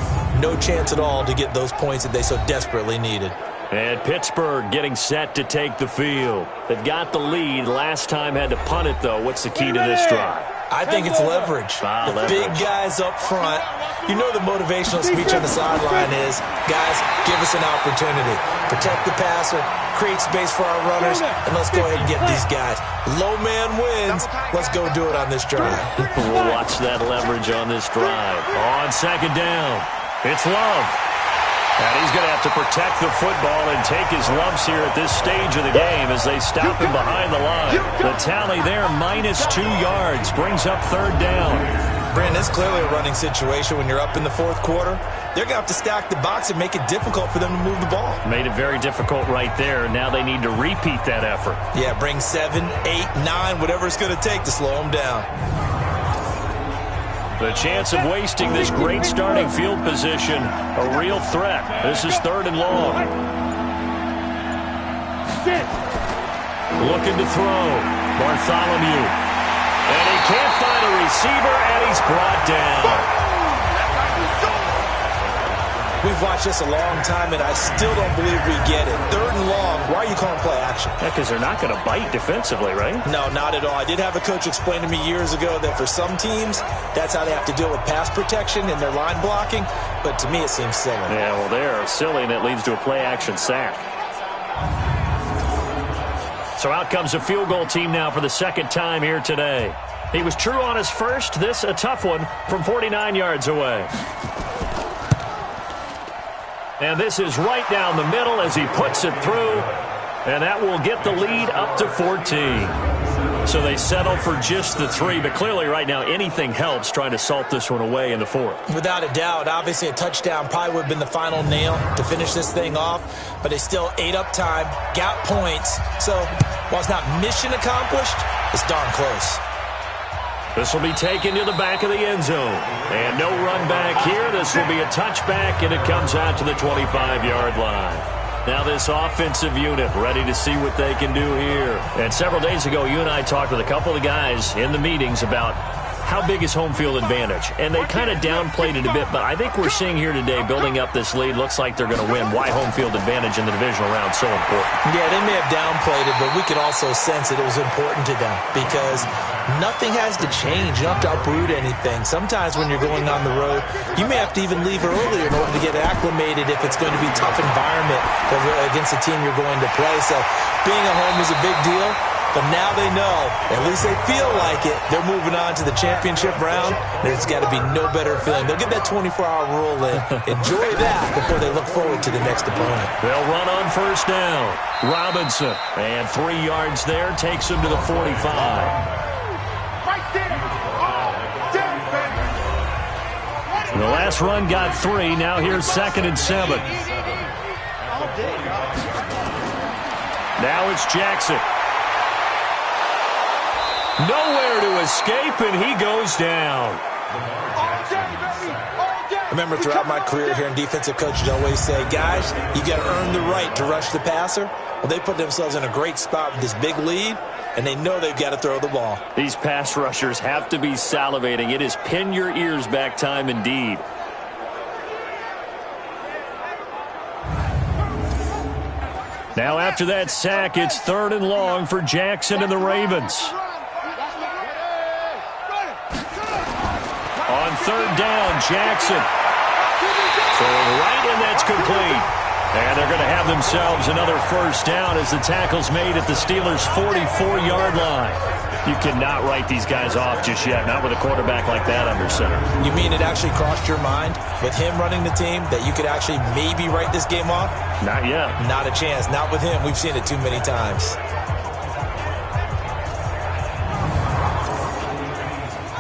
no chance at all to get those points that they so desperately needed. And Pittsburgh getting set to take the field. They've got the lead. Last time had to punt it, though. What's the key to this drive? I think it's leverage. The big guys up front. You know the motivational speech on the sideline is, guys, give us an opportunity. Protect the passer, create space for our runners, and let's go ahead and get these guys. Low man wins. Let's go do it on this drive. We'll watch that leverage on this drive. On 2nd down, it's Love. And he's going to have to protect the football and take his lumps here at this stage of the game as they stop him behind the line. The tally there, -2 yards, brings up 3rd down. Brandon, it's clearly a running situation when you're up in the 4th quarter. They're going to have to stack the box and make it difficult for them to move the ball. Made it very difficult right there. Now they need to repeat that effort. Yeah, bring 7, 8, 9, whatever it's going to take to slow them down. The chance of wasting this great starting field position, a real threat. This is 3rd and long. Looking to throw. Bartholomew. And he can't find a receiver, and he's brought down. We've watched this a long time, and I still don't believe we get it. 3rd and long. Why are you calling play action? Yeah, because they're not going to bite defensively, right? No, not at all. I did have a coach explain to me years ago that for some teams, that's how they have to deal with pass protection and their line blocking. But to me, it seems silly. Yeah, well, they're silly, and it leads to a play-action sack. So out comes a field goal team now for the 2nd time here today. He was true on his first. This a tough one from 49 yards away. And this is right down the middle as he puts it through. And that will get the lead up to 14. So they settle for just the 3. But clearly right now anything helps trying to salt this one away in the 4th. Without a doubt. Obviously a touchdown probably would have been the final nail to finish this thing off. But they still ate up time, got points. So while it's not mission accomplished, it's darn close. This will be taken to the back of the end zone. And no run back here. This will be a touchback, and it comes out to the 25-yard line. Now this offensive unit ready to see what they can do here. And several days ago, you and I talked with a couple of guys in the meetings about how big is home field advantage. And they kind of downplayed it a bit, but I think we're seeing here today, building up this lead, looks like they're going to win. Why home field advantage in the divisional round so important? Yeah, they may have downplayed it, but we could also sense that it was important to them because nothing has to change. You don't have to uproot anything. Sometimes when you're going on the road, you may have to even leave earlier in order to get acclimated if it's going to be a tough environment against the team you're going to play. So being at home is a big deal. But now they know, at least they feel like it, they're moving on to the championship round. There's got to be no better feeling. They'll get that 24-hour rule in. Enjoy that before they look forward to the next opponent. They'll run on 1st down. Robinson, and 3 yards there, takes him to the 45. The last run got 3. Now here's 2nd and 7. Now it's Jackson. Nowhere to escape, and he goes down. I remember throughout my career here in defensive coaches always say, guys, you got to earn the right to rush the passer. Well, they put themselves in a great spot with this big lead, and they know they've got to throw the ball. These pass rushers have to be salivating. It is pin your ears back time indeed. Now after that sack, it's 3rd and long for Jackson and the Ravens. On 3rd down, Jackson. Throwing right, and that's complete. And they're going to have themselves another 1st down as the tackle's made at the Steelers' 44-yard line. You cannot write these guys off just yet, not with a quarterback like that under center. You mean it actually crossed your mind with him running the team that you could actually maybe write this game off? Not yet. Not a chance. Not with him. We've seen it too many times.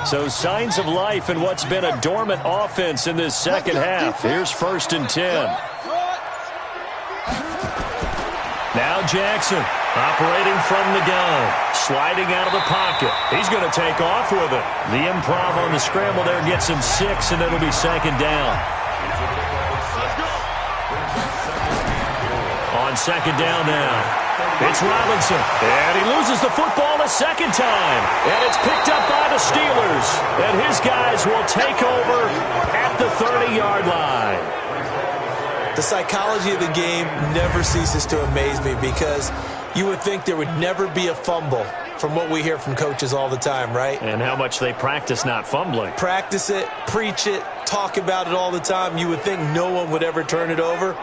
So signs of life in what's been a dormant offense in this second half. Here's 1st and 10. Now Jackson, operating from the gun, sliding out of the pocket. He's going to take off with it. The improv on the scramble there gets him 6, and it'll be 2nd down. On 2nd down now, it's Robinson, and he loses the football a 2nd time, and it's picked up by the Steelers, and his guys will take over at the 30-yard line. The psychology of the game never ceases to amaze me because you would think there would never be a fumble from what we hear from coaches all the time, right? And how much they practice not fumbling. Practice it, preach it, talk about it all the time. You would think no one would ever turn it over.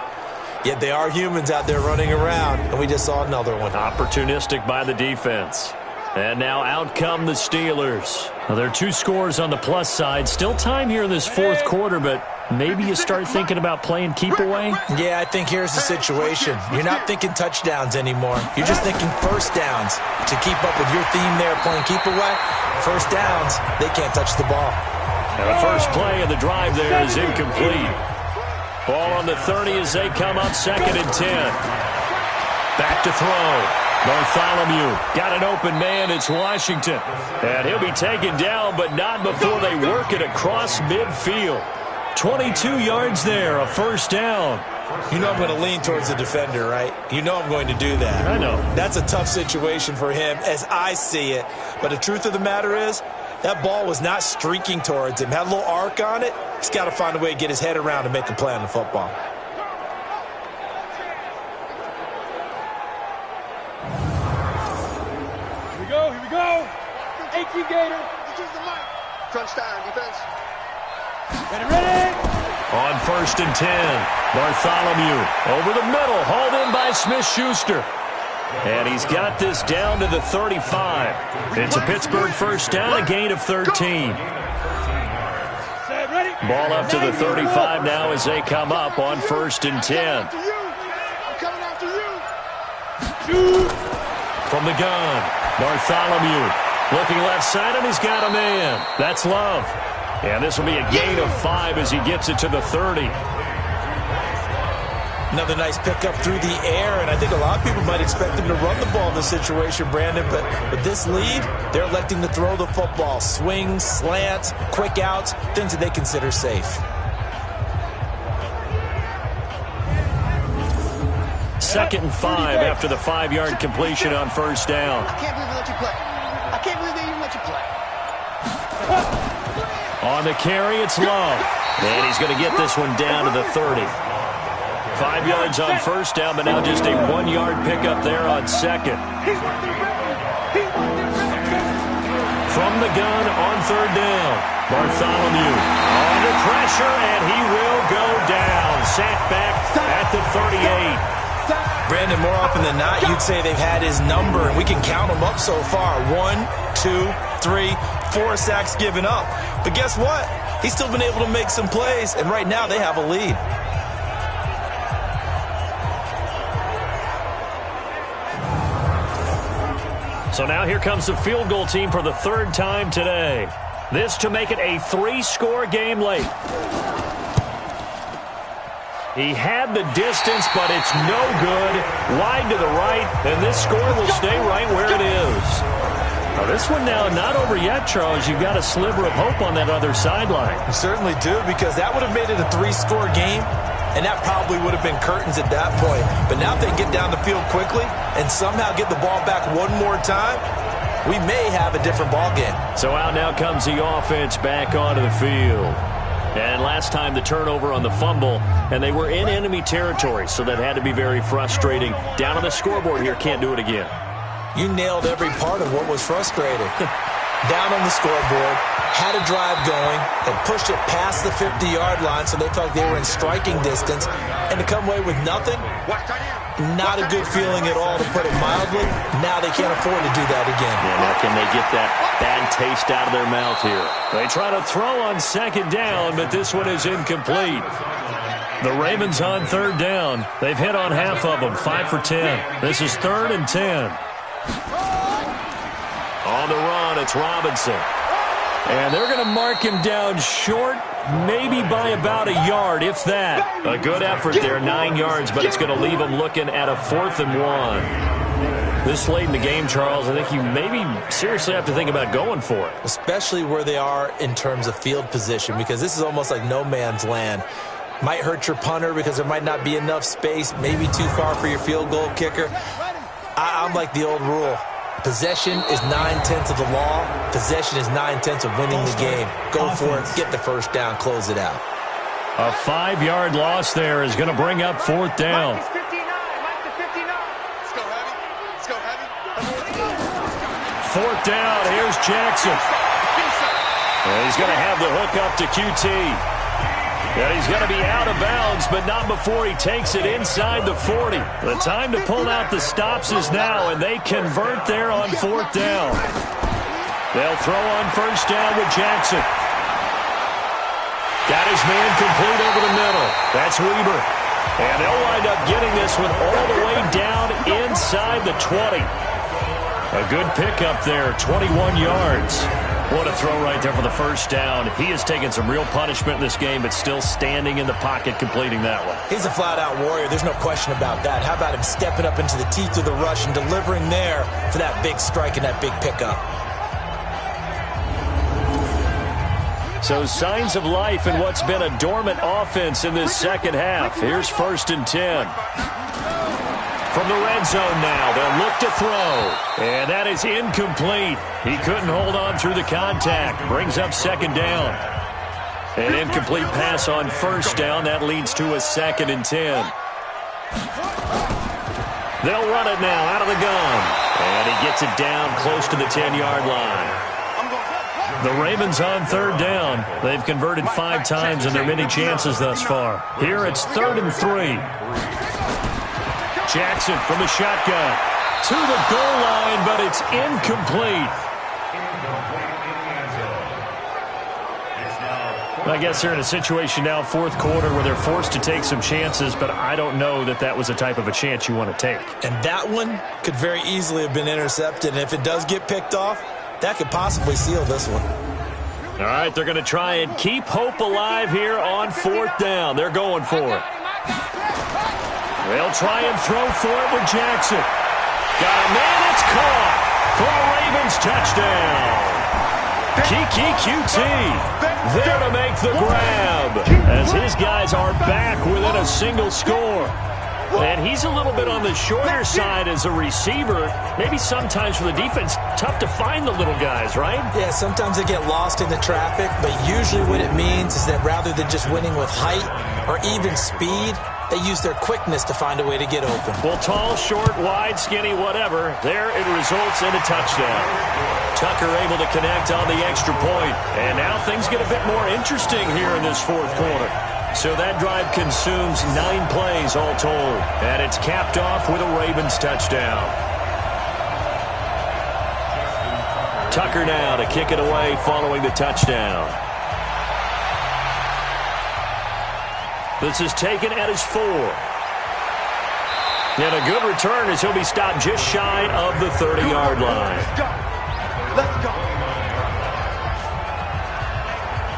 Yet they are humans out there running around, and we just saw another one. Opportunistic by the defense. And now out come the Steelers. Well, there are 2 scores on the plus side. Still time here in this 4th quarter, but maybe you start thinking about playing keep away? Yeah, I think here's the situation. You're not thinking touchdowns anymore. You're just thinking 1st downs. To keep up with your theme there, playing keep away, 1st downs, they can't touch the ball. And the first play of the drive there is incomplete. Ball on the 30 as they come up 2nd and 10. Back to throw. Bartholomew got an open man. It's Washington. And he'll be taken down, but not before they work it across midfield. 22 yards there, a 1st down. You know I'm going to lean towards the defender, right? You know I'm going to do that. I know. That's a tough situation for him as I see it. But the truth of the matter is, that ball was not streaking towards him. Had a little arc on it. He's got to find a way to get his head around and make a play on the football. Here we go. 18 Gator. Crunch time, defense. Ready. On 1st and 10, Bartholomew over the middle, hauled in by Smith-Schuster. And he's got this down to the 35. It's a Pittsburgh 1st down, a gain of 13. Ball up to the 35 now as they come up on 1st and 10. I'm coming after you. From the gun, Bartholomew looking left side, and he's got a man. That's Love. And this will be a gain of 5 as he gets it to the 30. Another nice pickup through the air, and I think a lot of people might expect him to run the ball in this situation, Brandon, but with this lead, they're electing to throw the football. Swings, slants, quick outs, things that they consider safe. Second and 5 after the 5-yard completion on 1st down. I can't believe they let you play. I can't believe they even let you play. On the carry, it's Love. And he's going to get this one down to the 30. 5 yards on 1st down, but now just a 1-yard pickup there on 2nd. From the gun on 3rd down, Bartholomew under pressure, and he will go down. Sacked back at the 38. Brandon, more often than not, you'd say they've had his number, and we can count them up so far. 1, 2, 3, 4 sacks given up. But guess what? He's still been able to make some plays, and right now they have a lead. So now here comes the field goal team for the 3rd time today. This to make it a 3-score game late. He had the distance, but it's no good. Wide to the right, and this score will stay right where it is. Now this one now not over yet, Charles. You've got a sliver of hope on that other sideline. You certainly do, because that would have made it a 3-score game, and that probably would have been curtains at that point. But now if they get down the field quickly and somehow get the ball back one more time, we may have a different ball game. So out now comes the offense back onto the field. And last time the turnover on the fumble, and they were in enemy territory, so that had to be very frustrating. Down on the scoreboard here, can't do it again. You nailed every part of what was frustrating. Down on the scoreboard, had a drive going, and pushed it past the 50-yard line so they felt like they were in striking distance, and to come away with nothing, not a good feeling at all, to put it mildly. Now they can't afford to do that again. Yeah, now can they get that bad taste out of their mouth here? They try to throw on second down, but this one is incomplete. The Ravens on third down. They've hit on half of them, 5 for 10. This is 3rd and 10. On the run, it's Robinson. And they're going to mark him down short, maybe by about a yard, if that. A good effort there, 9 yards, but it's going to leave him looking at a 4th and 1. This late in the game, Charles, I think you maybe seriously have to think about going for it. Especially where they are in terms of field position, because this is almost like no man's land. Might hurt your punter because there might not be enough space, maybe too far for your field goal kicker. I'm like the old rule. Possession is 9/10 of the law. Possession is 9/10 of winning the game. Go for it. Get the first down. Close it out. A 5-yard loss there is going to bring up 4th down. 4th down. Here's Jackson. And he's going to have the hook up to QT. And he's going to be out of bounds, but not before he takes it inside the 40. The time to pull out the stops is now, and they convert there on 4th down. They'll throw on 1st down with Jackson. Got his man complete over the middle. That's Weber. And they'll wind up getting this one all the way down inside the 20. A good pickup there, 21 yards. What a throw right there for the 1st down. He has taken some real punishment in this game, but still standing in the pocket, completing that one. He's a flat-out warrior. There's no question about that. How about him stepping up into the teeth of the rush and delivering there for that big strike and that big pickup? So signs of life in what's been a dormant offense in this second half. Here's 1st and 10. From the red zone now, they'll look to throw. And that is incomplete. He couldn't hold on through the contact. Brings up 2nd down. An incomplete pass on 1st down. That leads to a 2nd and 10. They'll run it now out of the gun. And he gets it down close to the 10-yard line. The Ravens on 3rd down. They've converted 5 times in their many chances thus far. Here it's 3rd and 3. Jackson from the shotgun to the goal line, but it's incomplete. I guess they're in a situation now, 4th quarter, where they're forced to take some chances, but I don't know that that was the type of a chance you want to take. And that one could very easily have been intercepted, and if it does get picked off, that could possibly seal this one. All right, they're going to try and keep hope alive here on 4th down. They're going for it. They'll try and throw for it with Jackson. Got a man, it's caught for a Ravens touchdown. Kiki QT there to make the grab as his guys are back within a single score. And he's a little bit on the shorter side as a receiver. Maybe sometimes for the defense, tough to find the little guys, right? Yeah, sometimes they get lost in the traffic, but usually what it means is that rather than just winning with height or even speed, they use their quickness to find a way to get open. Well, tall, short, wide, skinny, whatever, there it results in a touchdown. Tucker able to connect on the extra point. And now things get a bit more interesting here in this 4th quarter. So that drive consumes 9 plays all told. And it's capped off with a Ravens touchdown. Tucker now to kick it away following the touchdown. This is taken at his 4. And a good return as he'll be stopped just shy of the 30-yard line. Let's go.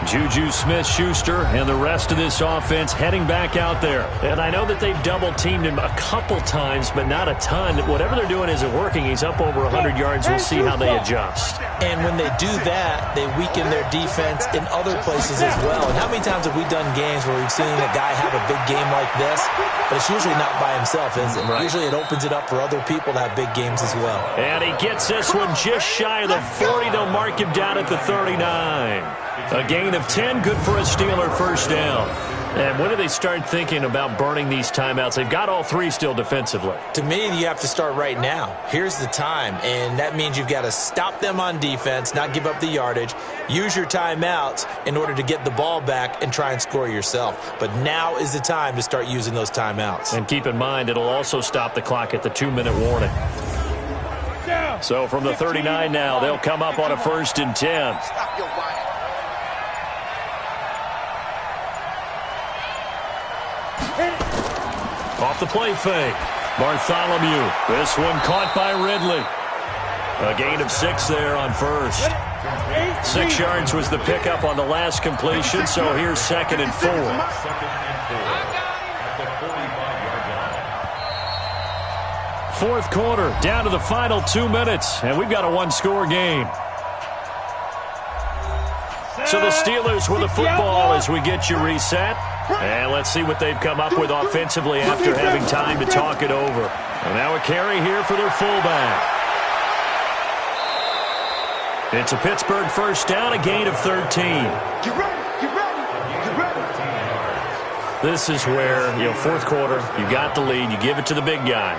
Juju Smith-Schuster and the rest of this offense heading back out there. And I know that they've double-teamed him a couple times, but not a ton. Whatever they're doing isn't working. He's up over 100 yards. We'll see how they adjust. And when they do that, they weaken their defense in other places as well. And how many times have we done games where we've seen a guy have a big game like this, but it's usually not by himself, is it? Right. Usually it opens it up for other people to have big games as well. And he gets this one just shy of the 40. They'll mark him down at the 39. A gain of 10, good for a Steeler first down. And when do they start thinking about burning these timeouts? They've got all three still defensively. To me, you have to start right now. Here's the time, and that means you've got to stop them on defense, not give up the yardage, use your timeouts in order to get the ball back and try and score yourself. But now is the time to start using those timeouts. And keep in mind, it'll also stop the clock at the 2-minute warning. So from the 39 now, they'll come up on a 1st and 10. Stop your whining. Off the play fake. Bartholomew. This one caught by Ridley. A gain of 6 there on first. 6 yards was the pickup on the last completion, so here's 2nd and 4. Second and 4 at the 45-yard line. 4th quarter, down to the final 2 minutes, and we've got a one-score game. So the Steelers with the football as we get you reset. And let's see what they've come up with offensively after having time to talk it over. And now a carry here for their fullback. It's a Pittsburgh first down, a gain of 13. Get ready. This is where, 4th quarter, you got the lead, you give it to the big guy.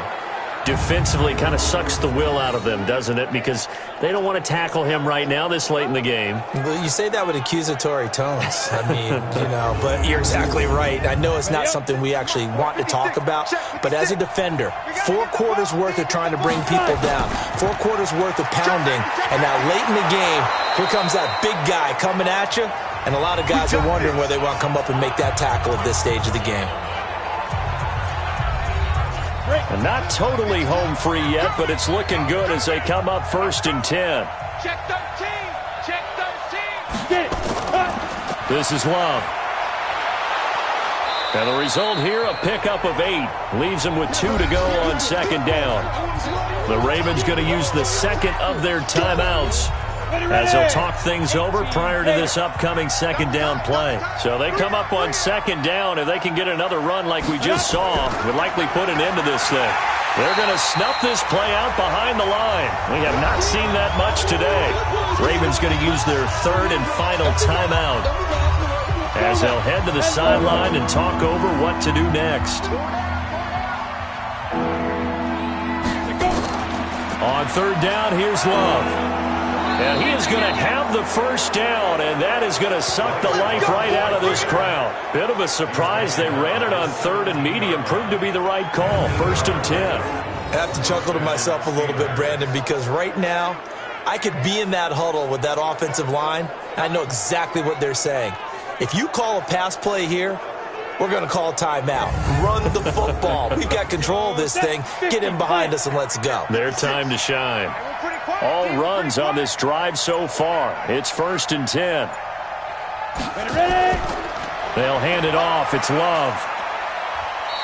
Defensively kind of sucks the will out of them, doesn't it? Because they don't want to tackle him right now this late in the game. Well, you say that with accusatory tones. I mean, but you're exactly right. I know it's not something we actually want to talk about, but as a defender, 4 quarters worth of trying to bring people down, 4 quarters worth of pounding, and now late in the game, here comes that big guy coming at you, and a lot of guys are wondering whether they want to come up and make that tackle at this stage of the game. And not totally home free yet, but it's looking good as they come up 1st and 10. Check 13. Check 13. This is Love. And the result here, a pickup of 8. Leaves them with 2 to go on 2nd down. The Ravens going to use the 2nd of their timeouts as they'll talk things over prior to this upcoming 2nd down play. So they come up on 2nd down. If they can get another run like we just saw, would likely put an end to this thing. They're going to snuff this play out behind the line. We have not seen that much today. Ravens going to use their 3rd and final timeout as they'll head to the sideline and talk over what to do next. On 3rd down, here's Love. And he is going to have the first down, and that is going to suck the life right out of this crowd. Bit of a surprise. They ran it on 3rd and medium. Proved to be the right call. 1st and 10. I have to chuckle to myself a little bit, Brandon, because right now I could be in that huddle with that offensive line, and I know exactly what they're saying. If you call a pass play here, we're going to call a timeout. Run the football. We've got control of this thing. Get in behind us and let's go. Their time to shine. All runs on this drive so far. It's 1st and 10. They'll hand it off. It's Love.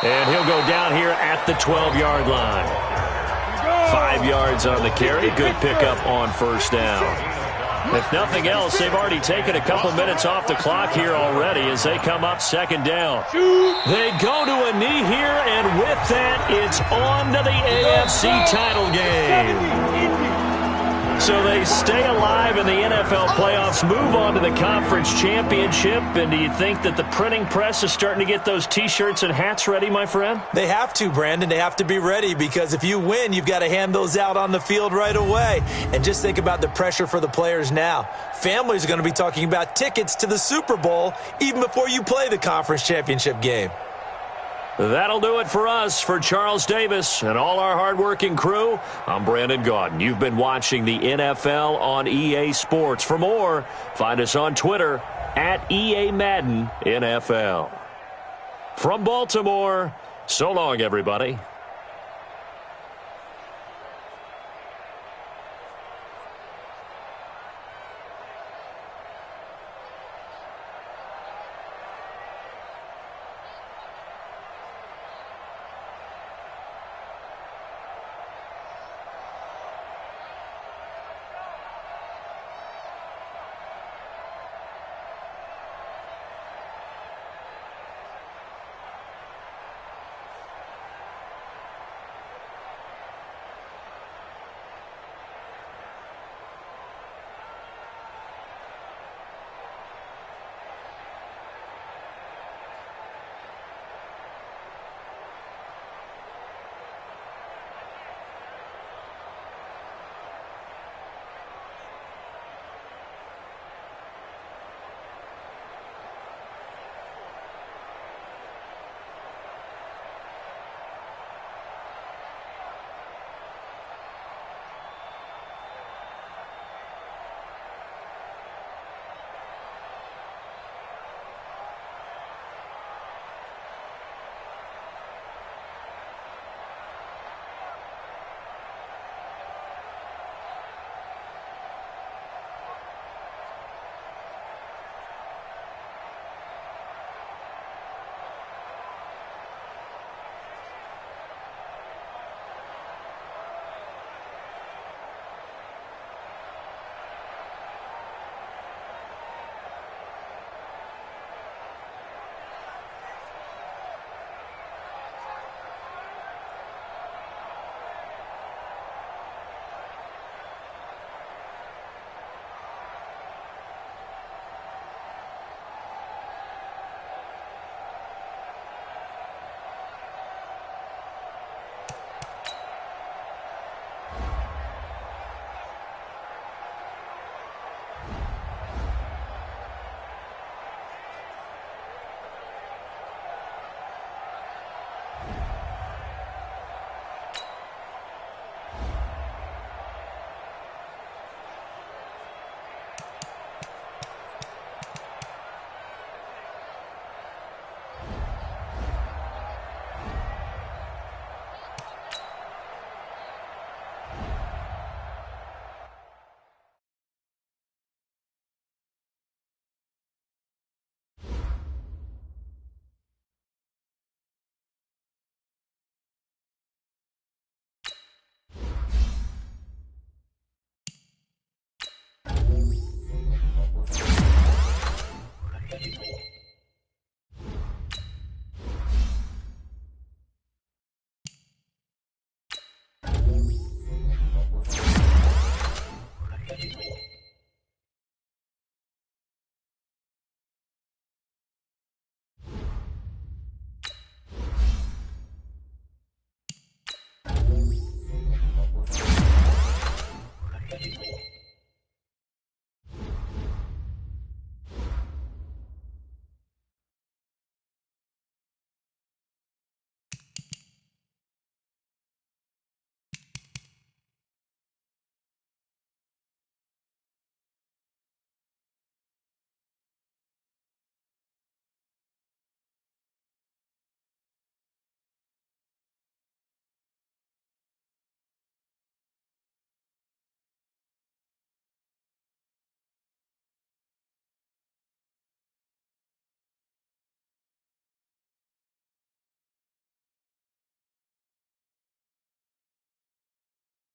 And he'll go down here at the 12-yard line. 5 yards on the carry. Good pickup on 1st down. If nothing else, they've already taken a couple minutes off the clock here already as they come up 2nd down. They go to a knee here, and with that, it's on to the AFC title game. So they stay alive in the NFL playoffs, move on to the conference championship, and do you think that the printing press is starting to get those T-shirts and hats ready, my friend? They have to, Brandon. They have to be ready because if you win, you've got to hand those out on the field right away. And just think about the pressure for the players now. Families are going to be talking about tickets to the Super Bowl even before you play the conference championship game. That'll do it for us. For Charles Davis and all our hardworking crew, I'm Brandon Gaudin. You've been watching the NFL on EA Sports. For more, find us on Twitter at EA Madden NFL. From Baltimore, so long, everybody.